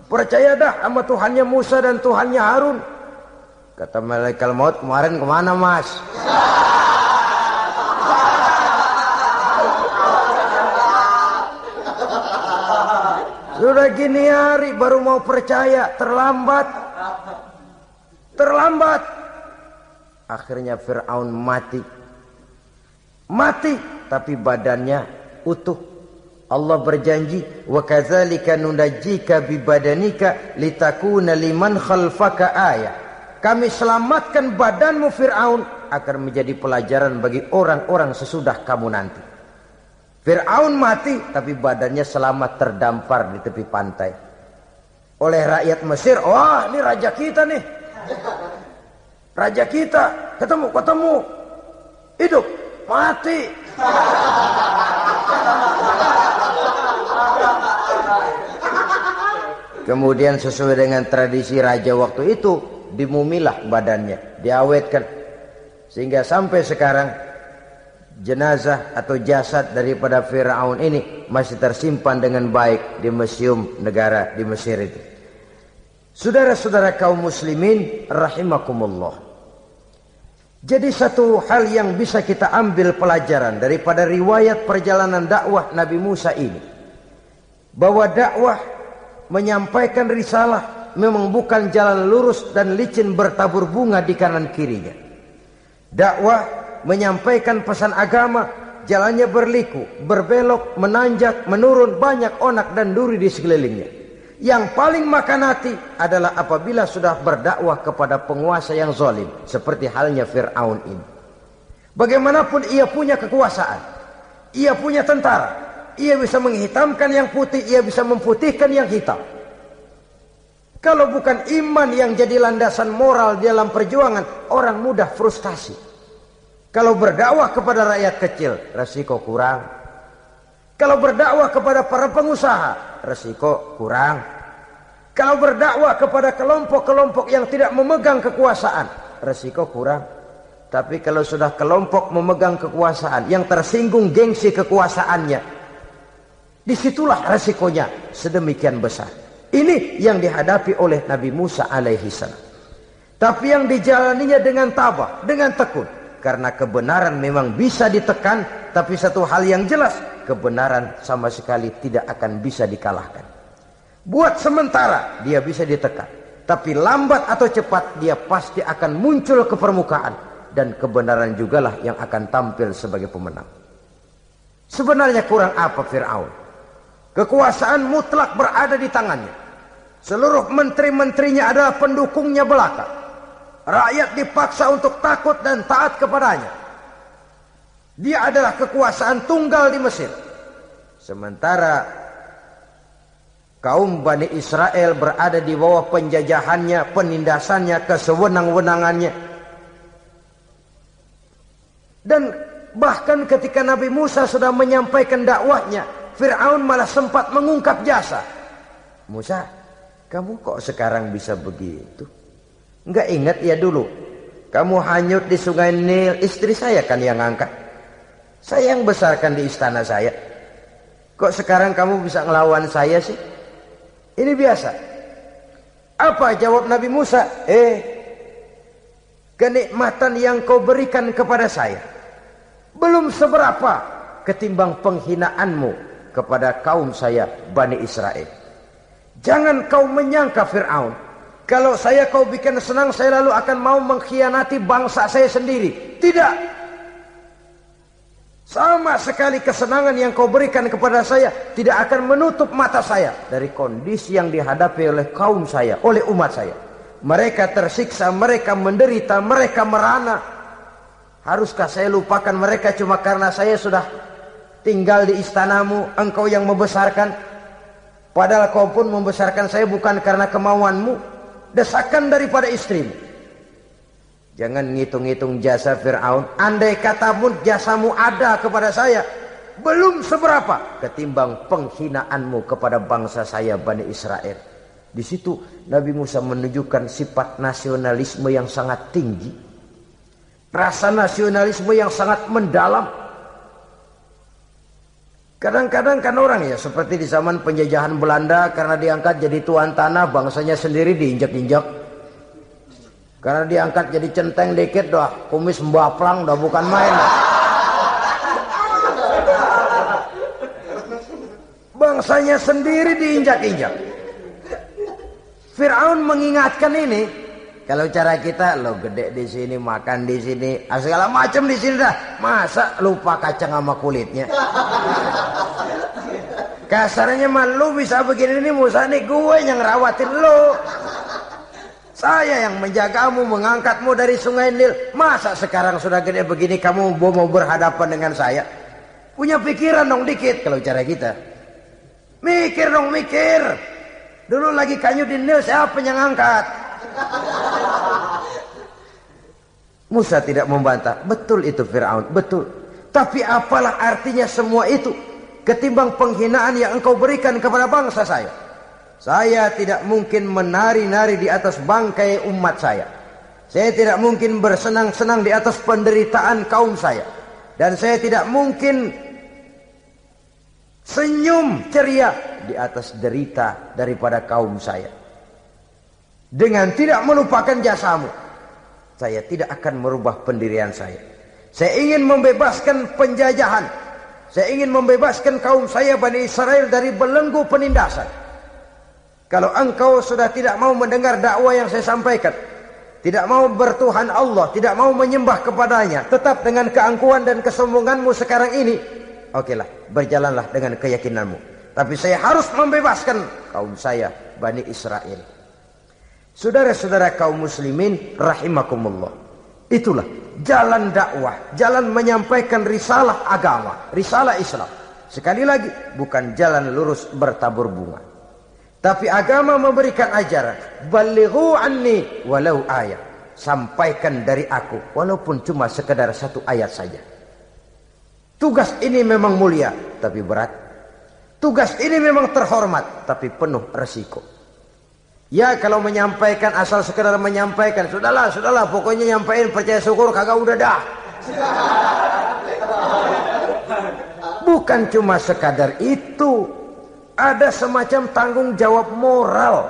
Percaya dah sama Tuhannya Musa dan Tuhannya Harun. Kata malaikat maut, kemarin kemana mas? Sudah gini hari baru mau percaya, terlambat. Terlambat. Akhirnya Fir'aun mati. Mati, tapi badannya utuh. Allah berjanji, wa kadzalika nunajjika bi badanika litakuna liman khalfaka ayah. Kami selamatkan badanmu Fir'aun agar menjadi pelajaran bagi orang-orang sesudah kamu nanti. Fir'aun mati, tapi badannya selamat terdampar di tepi pantai. Oleh rakyat Mesir, wah ini raja kita nih. Raja kita, ketemu. Hidup, mati. Kemudian sesuai dengan tradisi raja waktu itu, dimumilah badannya, diawetkan. Sehingga sampai sekarang, jenazah atau jasad daripada Fir'aun ini masih tersimpan dengan baik di museum negara di Mesir itu. Saudara-saudara kaum muslimin rahimakumullah. Jadi satu hal yang bisa kita ambil pelajaran daripada riwayat perjalanan dakwah Nabi Musa ini, bahwa dakwah menyampaikan risalah memang bukan jalan lurus dan licin bertabur bunga di kanan kirinya. Dakwah menyampaikan pesan agama, jalannya berliku, berbelok, menanjak, menurun, banyak onak dan duri di sekelilingnya. Yang paling makan hati adalah apabila sudah berdakwah kepada penguasa yang zalim, seperti halnya Fir'aun ini. Bagaimanapun ia punya kekuasaan, ia punya tentara, ia bisa menghitamkan yang putih, ia bisa memutihkan yang hitam. Kalau bukan iman yang jadi landasan moral dalam perjuangan, orang mudah frustasi. Kalau berdakwah kepada rakyat kecil, resiko kurang. Kalau berdakwah kepada para pengusaha, resiko kurang. Kalau berdakwah kepada kelompok-kelompok yang tidak memegang kekuasaan, resiko kurang. Tapi kalau sudah kelompok memegang kekuasaan, yang tersinggung gengsi kekuasaannya, disitulah resikonya sedemikian besar. Ini yang dihadapi oleh Nabi Musa alaihi salam. Tapi yang dijalaninya dengan tabah, dengan tekun. Karena kebenaran memang bisa ditekan, tapi satu hal yang jelas, kebenaran sama sekali tidak akan bisa dikalahkan. Buat sementara dia bisa ditekan, tapi lambat atau cepat dia pasti akan muncul ke permukaan, dan kebenaran jugalah yang akan tampil sebagai pemenang. Sebenarnya kurang apa Fir'aun? Kekuasaan mutlak berada di tangannya. Seluruh menteri-menterinya adalah pendukungnya belaka. Rakyat dipaksa untuk takut dan taat kepadanya. Dia adalah kekuasaan tunggal di Mesir. Sementara kaum Bani Israel berada di bawah penjajahannya, penindasannya, kesewenang-wenangannya. Dan bahkan ketika Nabi Musa sudah menyampaikan dakwahnya, Fir'aun malah sempat mengungkap jasa. Musa, kamu kok sekarang bisa begitu? Enggak ingat ya dulu kamu hanyut di sungai Nil, istri saya kan yang angkat, saya yang besarkan di istana saya. Kok sekarang kamu bisa ngelawan saya sih? Ini biasa. Apa jawab Nabi Musa? Kenikmatan yang kau berikan kepada saya belum seberapa ketimbang penghinaanmu kepada kaum saya Bani Israel. Jangan kau menyangka Fir'aun, kalau saya kau bikin senang, saya lalu akan mau mengkhianati bangsa saya sendiri. Tidak. Sama sekali kesenangan yang kau berikan kepada saya tidak akan menutup mata saya dari kondisi yang dihadapi oleh kaum saya, oleh umat saya. Mereka tersiksa, mereka menderita, mereka merana. Haruskah saya lupakan mereka cuma karena saya sudah tinggal di istanamu, engkau yang membesarkan? Padahal kau pun membesarkan saya bukan karena kemauanmu, desakan daripada istrimu. Jangan ngitung-ngitung jasa Fir'aun. Andai kata pun jasamu ada kepada saya, belum seberapa ketimbang penghinaanmu kepada bangsa saya Bani Israel. Di situ Nabi Musa menunjukkan sifat nasionalisme yang sangat tinggi, rasa nasionalisme yang sangat mendalam. Kadang-kadang kan orang ya seperti di zaman penjajahan Belanda, karena diangkat jadi tuan tanah, bangsanya sendiri diinjak-injak. Karena diangkat jadi centeng dikit dah, kumis mbaplang dah, bukan main dah. Bangsanya sendiri diinjak-injak. Fir'aun mengingatkan ini. Kalau cara kita, lo gede di sini, makan di sini, segala macam di sini dah. Masa lupa kacang sama kulitnya? Kasarnya mah lu bisa begini nih Musa, nih gue yang ngerawatin lo. Saya yang menjagamu, mengangkatmu dari sungai Nil. Masa sekarang sudah gede begini kamu mau berhadapan dengan saya? Punya pikiran dong dikit kalau cara kita. Mikir dong, mikir. Dulu lagi kanyu di Nil, siapa yang angkat? Musa tidak membantah. Betul itu Fir'aun, betul. Tapi apalah artinya semua itu ketimbang penghinaan yang engkau berikan kepada bangsa saya. Saya tidak mungkin menari-nari di atas bangkai umat saya. Saya tidak mungkin bersenang-senang di atas penderitaan kaum saya. Dan saya tidak mungkin senyum ceria di atas derita daripada kaum saya. Dengan tidak melupakan jasamu, saya tidak akan merubah pendirian saya. Saya ingin membebaskan penjajahan. Saya ingin membebaskan kaum saya Bani Israel dari belenggu penindasan. Kalau engkau sudah tidak mau mendengar dakwah yang saya sampaikan, tidak mau bertuhan Allah, tidak mau menyembah kepadanya, tetap dengan keangkuhan dan kesombonganmu sekarang ini, okelah, berjalanlah dengan keyakinanmu. Tapi saya harus membebaskan kaum saya Bani Israel. Saudara-saudara kaum muslimin rahimakumullah. Itulah jalan dakwah, jalan menyampaikan risalah agama, risalah Islam. Sekali lagi, bukan jalan lurus bertabur bunga. Tapi agama memberikan ajaran, balighu anni walau ayat. Sampaikan dari aku, walaupun cuma sekedar satu ayat saja. Tugas ini memang mulia, tapi berat. Tugas ini memang terhormat, tapi penuh resiko. Ya kalau menyampaikan asal sekedar menyampaikan, sudahlah, pokoknya nyampein, percaya syukur kagak udah dah. Bukan cuma sekadar itu. Ada semacam tanggung jawab moral.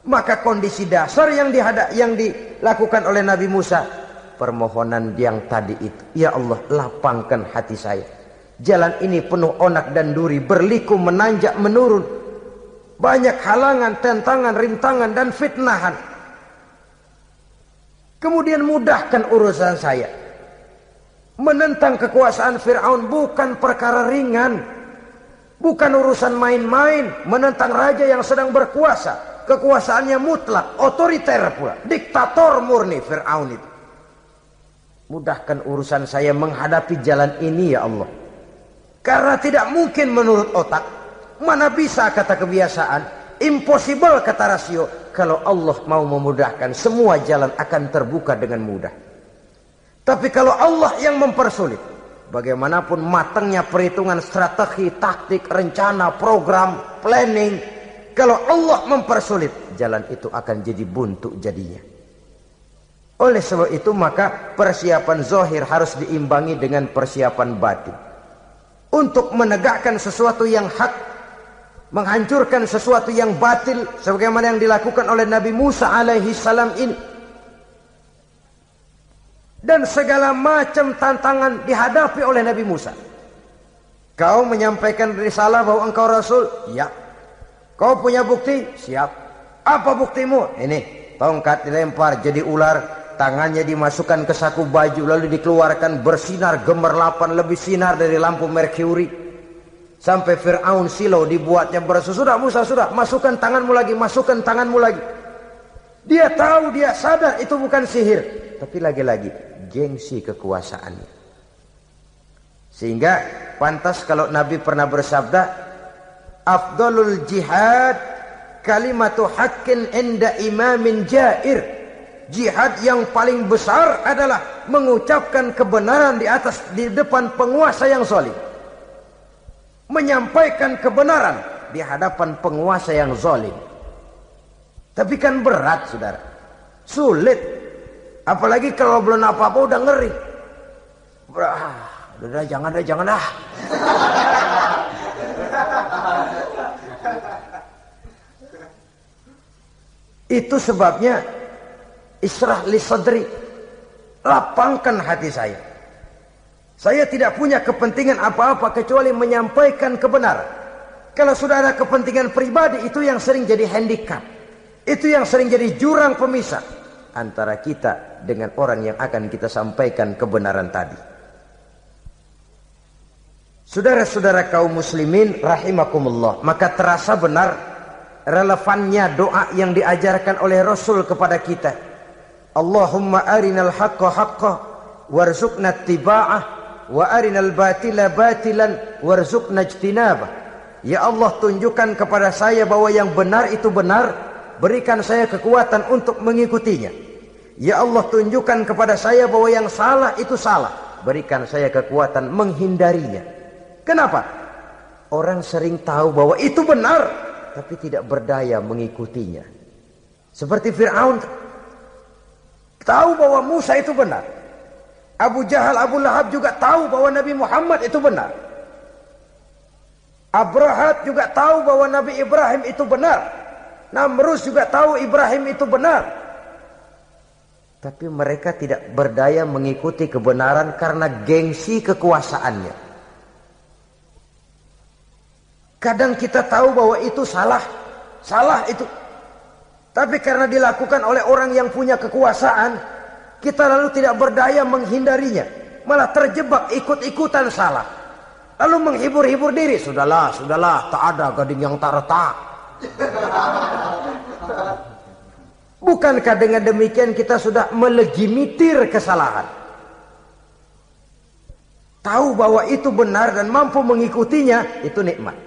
Maka kondisi dasar yang dilakukan oleh Nabi Musa, permohonan yang tadi itu, ya Allah lapangkan hati saya. Jalan ini penuh onak dan duri, berliku, menanjak, menurun. Banyak halangan, tentangan, rintangan dan fitnahan. Kemudian mudahkan urusan saya. Menentang kekuasaan Fir'aun bukan perkara ringan. Bukan urusan main-main. Menentang raja yang sedang berkuasa. Kekuasaannya mutlak, otoriter pula, diktator murni Fir'aun itu. Mudahkan urusan saya menghadapi jalan ini ya Allah. Karena tidak mungkin menurut otak. Mana bisa kata kebiasaan. Impossible kata rasio. Kalau Allah mau memudahkan, semua jalan akan terbuka dengan mudah. Tapi kalau Allah yang mempersulit, bagaimanapun matangnya perhitungan strategi, taktik, rencana, program, planning, kalau Allah mempersulit, jalan itu akan jadi buntu jadinya. Oleh sebab itu maka persiapan zahir harus diimbangi dengan persiapan batin. Untuk menegakkan sesuatu yang hak, menghancurkan sesuatu yang batil, sebagaimana yang dilakukan oleh Nabi Musa alaihi salam ini. Dan segala macam tantangan dihadapi oleh Nabi Musa. Kau menyampaikan risalah bahwa engkau Rasul? Ya. Kau punya bukti? Siap. Apa buktimu? Ini. Tongkat dilempar jadi ular. Tangannya dimasukkan ke saku baju. Lalu dikeluarkan bersinar gemerlapan. Lebih sinar dari lampu Merkuri. Sampai Fir'aun silau dibuatnya berasa. Sudah Musa, sudah. Masukkan tanganmu lagi. Masukkan tanganmu lagi. Dia tahu, dia sadar itu bukan sihir. Tapi lagi-lagi gengsi kekuasaannya. Sehingga pantas kalau Nabi pernah bersabda, afdalul jihad kalimatu haqqin inda imamin jair. Jihad yang paling besar adalah mengucapkan kebenaran di depan penguasa yang zalim. menyampaikan kebenaran di hadapan penguasa yang zalim. Tapi kan berat, saudara. Sulit. Apalagi kalau belum apa-apa udah ngeri. Udah jangan dah. Itu sebabnya Ishrah li sadri, lapangkan hati saya. Saya tidak punya kepentingan apa-apa kecuali menyampaikan kebenaran. Kalau sudah ada kepentingan pribadi, itu yang sering jadi handicap. Itu yang sering jadi jurang pemisah antara kita dengan orang yang akan kita sampaikan kebenaran tadi. Saudara-saudara kaum muslimin rahimakumullah, maka terasa benar relevannya doa yang diajarkan oleh Rasul kepada kita. Allahumma arinal haqqa haqqa warzuqna ittiba'ah wa arinal batila batilan warzuqna ijtinabah. Ya Allah, tunjukkan kepada saya bahwa yang benar itu benar, berikan saya kekuatan untuk mengikutinya. Ya Allah, tunjukkan kepada saya bahwa yang salah itu salah, berikan saya kekuatan menghindarinya. Kenapa? Orang sering tahu bahwa itu benar, tapi tidak berdaya mengikutinya. Seperti Fir'aun tahu bahwa Musa itu benar. Abu Jahal, Abu Lahab juga tahu bahwa Nabi Muhammad itu benar. Abrahat juga tahu bahwa Nabi Ibrahim itu benar. Namrus juga tahu Ibrahim itu benar. Tapi mereka tidak berdaya mengikuti kebenaran karena gengsi kekuasaannya. Kadang kita tahu bahwa itu salah itu. Tapi karena dilakukan oleh orang yang punya kekuasaan, kita lalu tidak berdaya menghindarinya. Malah terjebak ikut-ikutan salah. Lalu menghibur-hibur diri. Sudahlah, tak ada gading yang tak retak. Bukankah dengan demikian kita sudah melegimitir kesalahan? Tahu bahwa itu benar dan mampu mengikutinya, itu nikmat.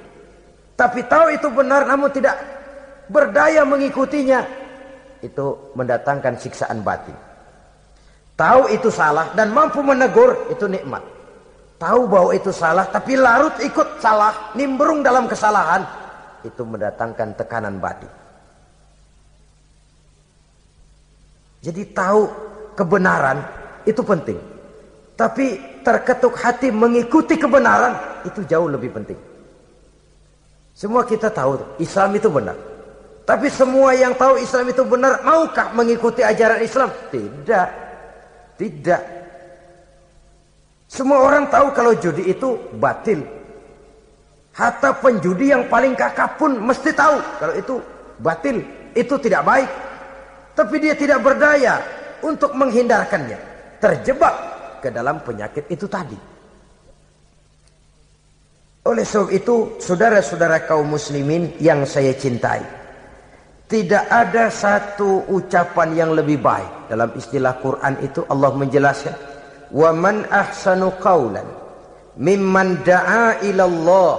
Tapi tahu itu benar namun tidak berdaya mengikutinya, itu mendatangkan siksaan batin. Tahu itu salah dan mampu menegur, itu nikmat. Tahu bahwa itu salah tapi larut ikut salah, nimbrung dalam kesalahan, itu mendatangkan tekanan batin. Jadi tahu kebenaran itu penting, tapi terketuk hati mengikuti kebenaran itu jauh lebih penting. Semua kita tahu Islam itu benar, tapi semua yang tahu Islam itu benar maukah mengikuti ajaran Islam? Tidak. Semua orang tahu kalau judi itu batil. Hatta penjudi yang paling kakap pun mesti tahu kalau itu batil, itu tidak baik. Tapi dia tidak berdaya untuk menghindarkannya. Terjebak ke dalam penyakit itu tadi. Oleh sebab itu, saudara-saudara kaum muslimin yang saya cintai, tidak ada satu ucapan yang lebih baik. Dalam istilah Quran itu Allah menjelaskan, wa man ahsanu qawlan mimman da'a ila Allah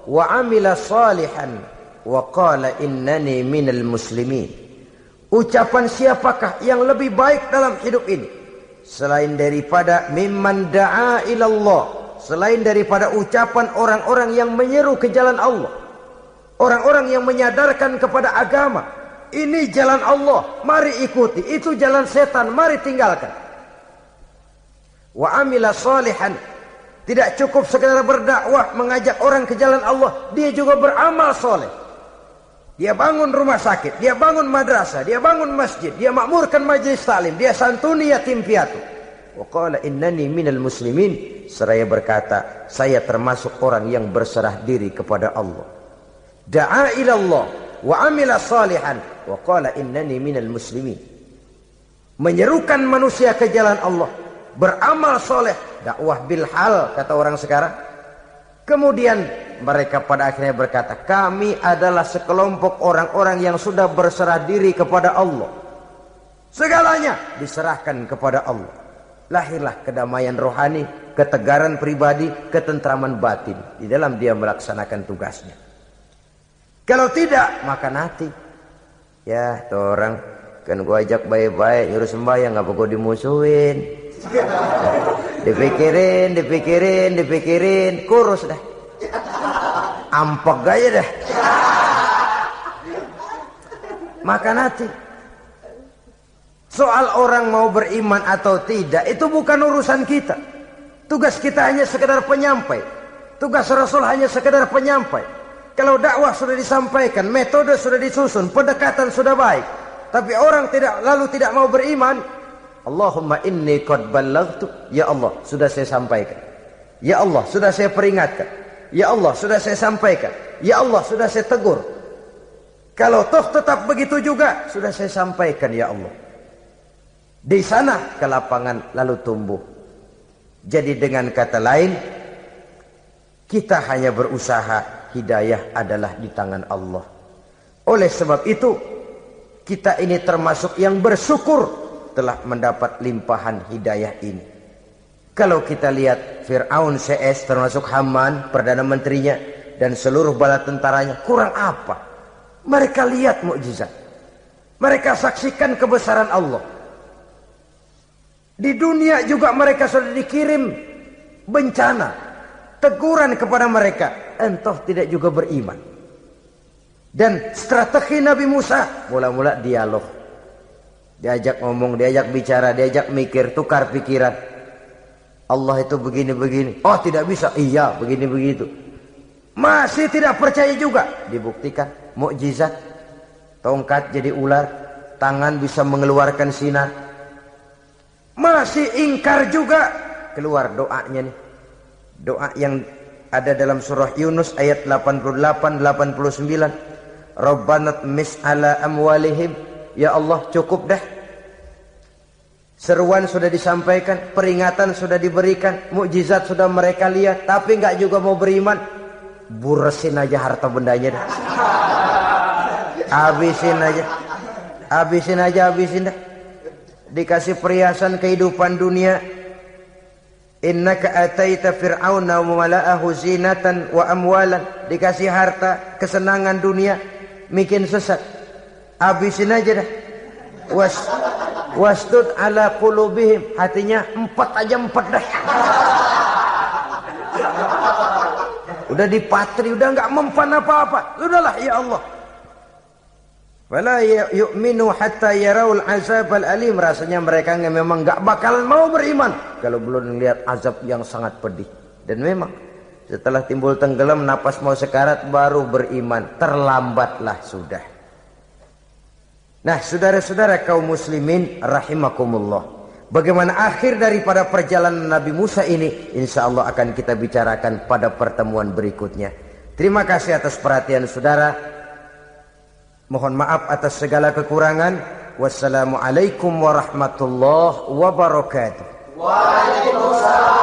wa amila salihan wa qala innani minal muslimin. Ucapan siapakah yang lebih baik dalam hidup ini selain daripada mimman da'a ila Allah, selain daripada ucapan orang-orang yang menyeru ke jalan Allah, orang-orang yang menyadarkan kepada agama. Ini jalan Allah, mari ikuti. Itu jalan setan, mari tinggalkan. Wa amila salihan, tidak cukup sekedar berdakwah mengajak orang ke jalan Allah, dia juga beramal soleh. Dia bangun rumah sakit, dia bangun madrasah, dia bangun masjid, dia makmurkan majelis taklim, dia santuni yatim piatu. Wa qala innani minal muslimin, seraya berkata, saya termasuk orang yang berserah diri kepada Allah. Da'a ila Allah wa amila salihan wa qala innani minal muslimin. Menyerukan manusia ke jalan Allah, beramal soleh, dakwah bil hal kata orang sekarang. Kemudian mereka pada akhirnya berkata, kami adalah sekelompok orang-orang yang sudah berserah diri kepada Allah. Segalanya diserahkan kepada Allah. Lahirlah kedamaian rohani, ketegaran pribadi, ketentraman batin di dalam dia melaksanakan tugasnya. Kalau tidak, maka nanti ya tuh orang kan gua ajak baik-baik nyuruh sembahyang, ngapa gua dimusuhin? Dipikirin, kurus dah. Ampek gaya deh. Makan hati. Soal orang mau beriman atau tidak itu bukan urusan kita. Tugas kita hanya sekedar penyampai. Tugas Rasul hanya sekedar penyampai. Kalau dakwah sudah disampaikan, metode sudah disusun, pendekatan sudah baik, tapi orang tidak mau beriman, Allahumma inni qad ballaghtu, ya Allah sudah saya sampaikan, ya Allah sudah saya peringatkan, ya Allah sudah saya sampaikan, ya Allah sudah saya tegur. Kalau toh tetap begitu juga, sudah saya sampaikan ya Allah. Di sana kelapangan lalu tumbuh. Jadi dengan kata lain, kita hanya berusaha, hidayah adalah di tangan Allah. Oleh sebab itu, kita ini termasuk yang bersyukur telah mendapat limpahan hidayah ini. Kalau kita lihat Fir'aun CS termasuk Haman, Perdana Menterinya, dan seluruh bala tentaranya, kurang apa? Mereka lihat mukjizat. Mereka saksikan kebesaran Allah. Di dunia juga mereka sudah dikirim bencana, teguran kepada mereka, entah tidak juga beriman. Dan strategi Nabi Musa mula-mula dialog, diajak ngomong, diajak bicara, diajak mikir, tukar pikiran. Allah itu begini-begini, oh tidak bisa, iya begini-begitu. Masih tidak percaya juga, dibuktikan mukjizat, tongkat jadi ular, tangan bisa mengeluarkan sinar. Masih ingkar juga, keluar doanya nih. Doa yang ada dalam surah Yunus ayat 88-89. Rabbana tmis ala amwalihim. Ya Allah cukup dah. Seruan sudah disampaikan, peringatan sudah diberikan, mukjizat sudah mereka lihat, tapi enggak juga mau beriman. Buresin aja harta bendanya dah. Habisin aja dah. Dikasih perhiasan kehidupan dunia. Innaka ataita fir'auna wa mala'ahu zinatan wa amwalan. Dikasih harta, kesenangan dunia, bikin sesat. Habisin aja dah. Wasdud ala qulubihim, hatinya empat dah. Udah dipatri, udah enggak mempan apa-apa. Sudahlah ya Allah. Wala yu'minu hatta yaraul azabal alim. Rasanya mereka memang enggak bakalan mau beriman kalau belum melihat azab yang sangat pedih. Dan memang setelah timbul tenggelam, napas mau sekarat, baru beriman. Terlambatlah sudah. Nah, saudara-saudara kaum muslimin rahimakumullah, bagaimana akhir daripada perjalanan Nabi Musa ini, insya Allah akan kita bicarakan pada pertemuan berikutnya. Terima kasih atas perhatian saudara. Mohon maaf atas segala kekurangan. Wassalamualaikum warahmatullahi wabarakatuh. Waalaikumsalam.